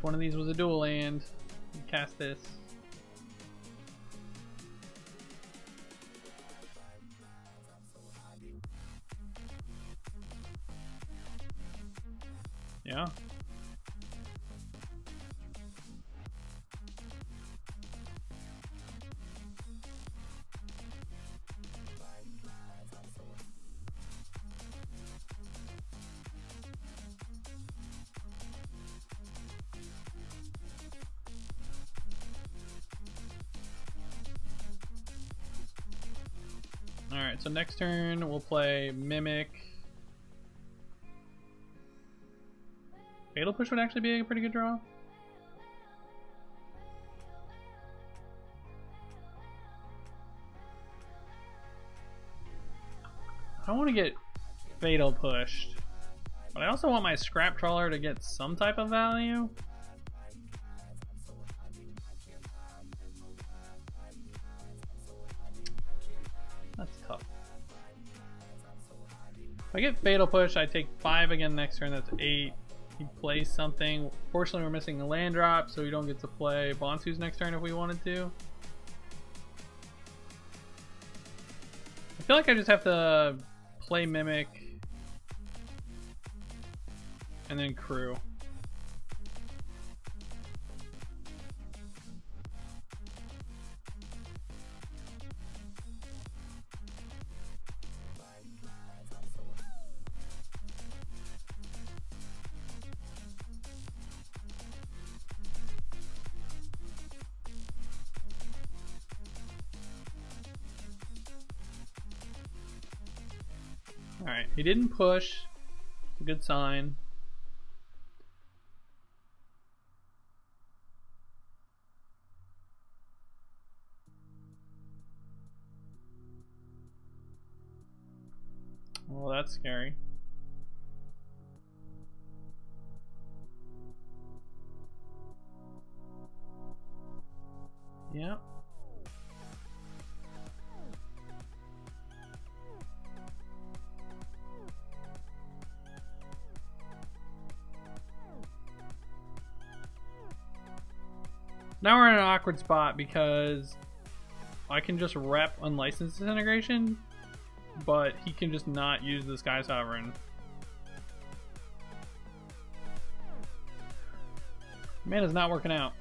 Speaker 1: One of these was a dual land. Cast this. Yeah. Alright, so next turn we'll play Mimic. Fatal Push would actually be a pretty good draw. I want to get Fatal Pushed, but I also want my Scrap Trawler to get some type of value. That's tough. If I get Fatal Push, I take 5 again next turn. That's 8. He plays something. Fortunately, we're missing a land drop, so we don't get to play Bonsu's next turn if we wanted to. I feel like I just have to play Mimic and then Crew. Alright, he didn't push. It's a good sign. Well, that's scary. Yep. Now we're in an awkward spot because I can just rep Unlicensed Disintegration, but he can just not use the Sky Sovereign. Man, it's not working out.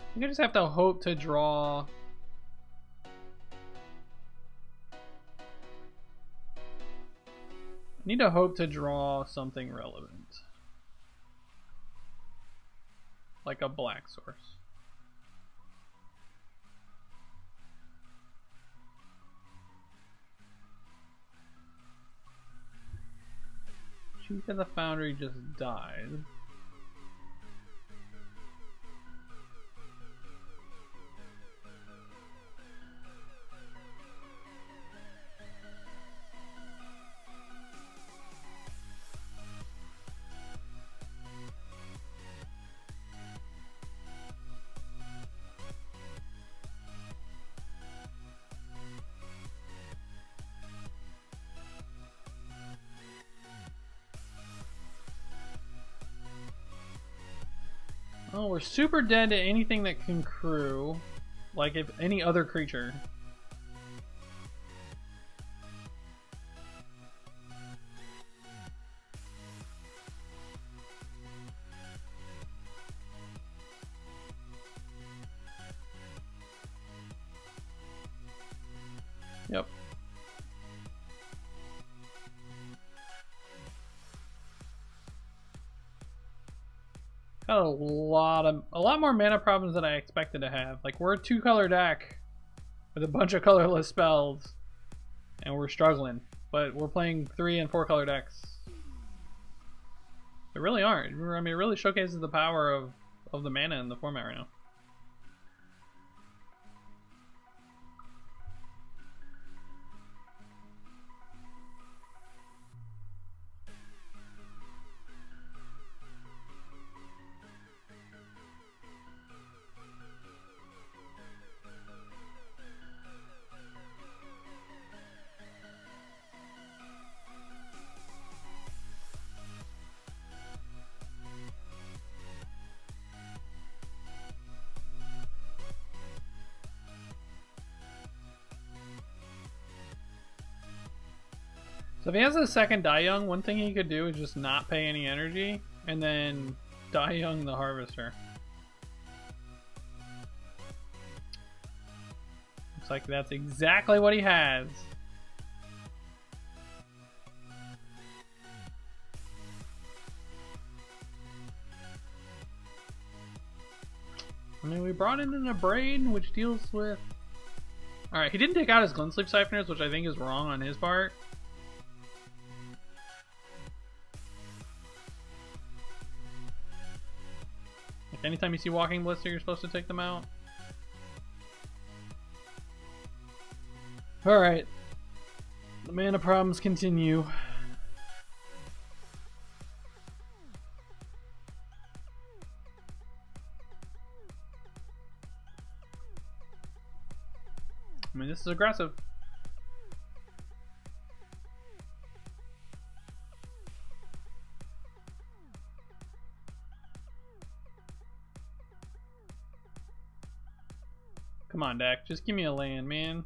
Speaker 1: I think I just have to hope to draw. I need to hope to draw something relevant. Like a black source. Chief of the Foundry just died. Oh, we're super dead to anything that can crew. Like if any other creature. Yep. Got a lot more mana problems than I expected to have. Like, we're a 2-color deck with a bunch of colorless spells, and we're struggling. But we're playing 3 and 4 color decks. They really aren't. I mean, it really showcases the power of the mana in the format right now. So if he has a second Die Young, one thing he could do is just not pay any energy and then Die Young the Harvester. Looks like that's exactly what he has. I mean, we brought in an Abrade, which deals with... Alright, he didn't take out his Glensleep Siphoners, which I think is wrong on his part. Anytime you see Walking Blister, you're supposed to take them out. Alright. The mana problems continue. I mean, this is aggressive. Come on, deck. Just give me a land, man.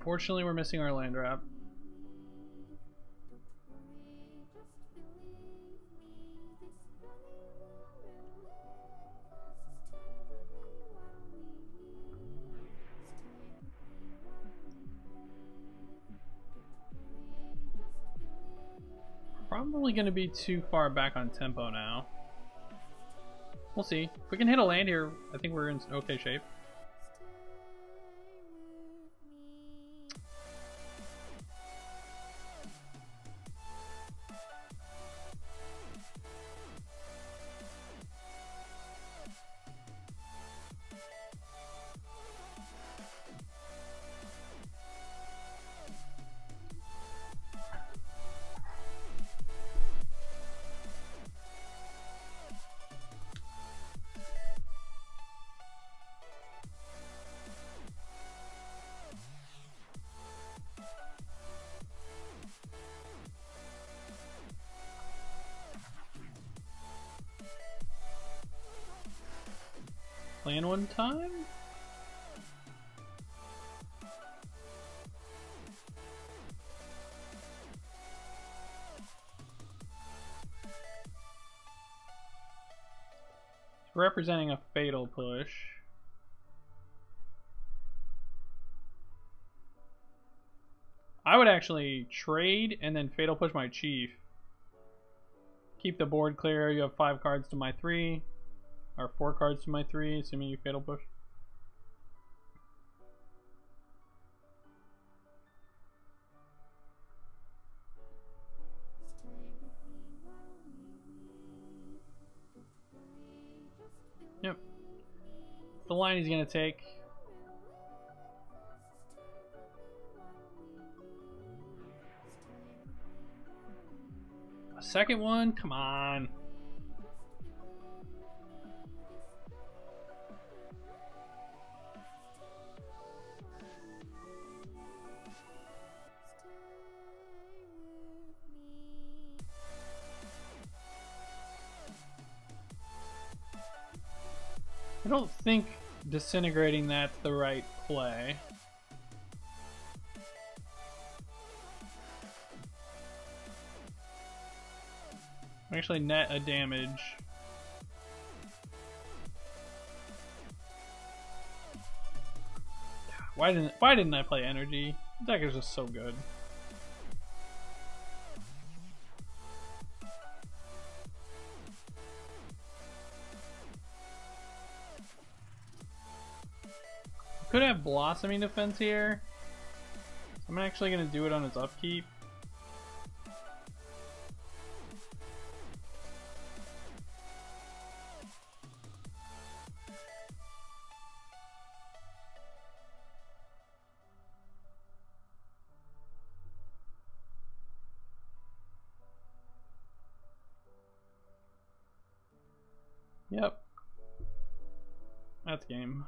Speaker 1: Fortunately, we're missing our land drop. Probably going to be too far back on tempo now. We'll see. If we can hit a land here, I think we're in okay shape. Plan one time? Representing a fatal push. I would actually trade and then fatal push my chief. Keep the board clear. You have 5 cards to my 3. Or 4 cards to my 3, assuming you fatal push. Yep. The line he's gonna take. A second one? Come on. I don't think disintegrating that's the right play. Actually net a damage. Why didn't I play energy? The deck is just so good. Could have Blossoming Defense here. I'm actually gonna do it on its upkeep. Yep. That's game.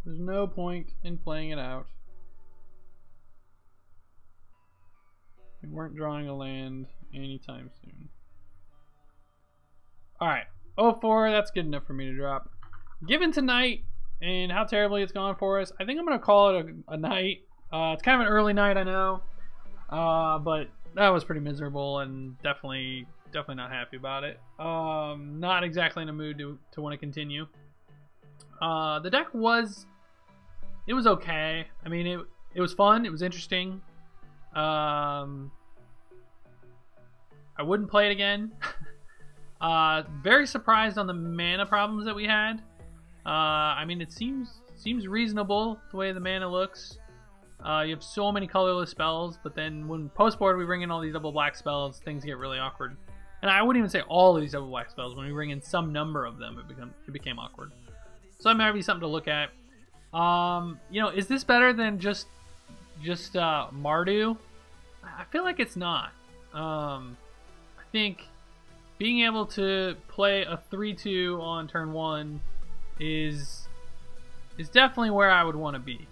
Speaker 1: There's no point in playing it out. We weren't drawing a land anytime soon. Alright. 0-4, that's good enough for me to drop. Given tonight and how terribly it's gone for us, I think I'm going to call it a night. It's kind of an early night, I know. But that was pretty miserable and definitely not happy about it. Not exactly in a mood to want to continue. The deck was okay. I mean, it was fun. It was interesting. I wouldn't play it again. Very surprised on the mana problems that we had. I mean, it seems reasonable the way the mana looks. You have so many colorless spells, but then when post-board we bring in all these double black spells, things get really awkward. And I wouldn't even say all of these double black spells. When we bring in some number of them, it became awkward. So that might be something to look at. You know, is this better than just Mardu? I feel like it's not. I think being able to play a 3/2 on turn 1 is definitely where I would want to be.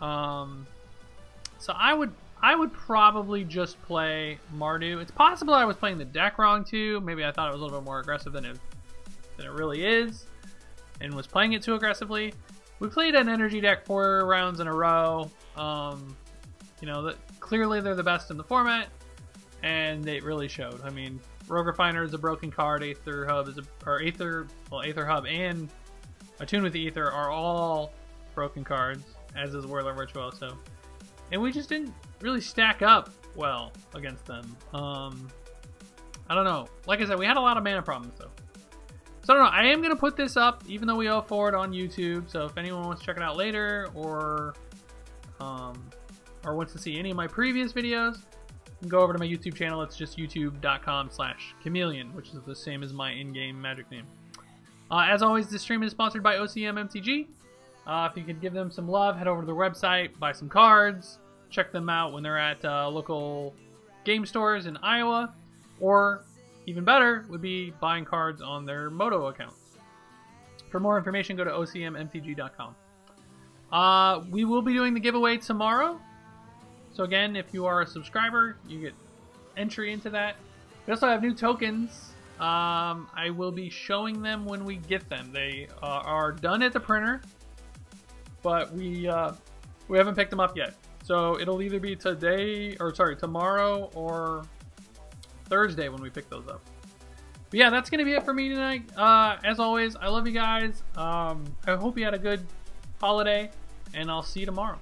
Speaker 1: So I would probably just play Mardu. It's possible I was playing the deck wrong too. Maybe I thought it was a little bit more aggressive than it really is, and was playing it too aggressively. We played an energy deck 4 rounds in a row. You know, clearly they're the best in the format, and it really showed. I mean, Rogue Refiner is a broken card. Aether Hub Aether Hub and Attune with the Aether are all broken cards, as is Whirler Virtuoso. And we just didn't really stack up well against them. I don't know. Like I said, we had a lot of mana problems though. So I don't know. I am going to put this up, even though we owe for it on YouTube. So if anyone wants to check it out later, or wants to see any of my previous videos, you can go over to my YouTube channel. It's just youtube.com/chameleon, which is the same as my in-game Magic name. As always, this stream is sponsored by OCM MTG. If you could give them some love, head over to their website, buy some cards, check them out when they're at local game stores in Iowa, or even better would be buying cards on their Moto account. For more information, go to ocmmtg.com. We will be doing the giveaway tomorrow. So again, if you are a subscriber, you get entry into that. We also have new tokens. I will be showing them when we get them. They are done at the printer, but we haven't picked them up yet. So it'll either be tomorrow or Thursday when we pick those up. But yeah, that's gonna be it for me tonight. As always, I love you guys. I hope you had a good holiday, and I'll see you tomorrow.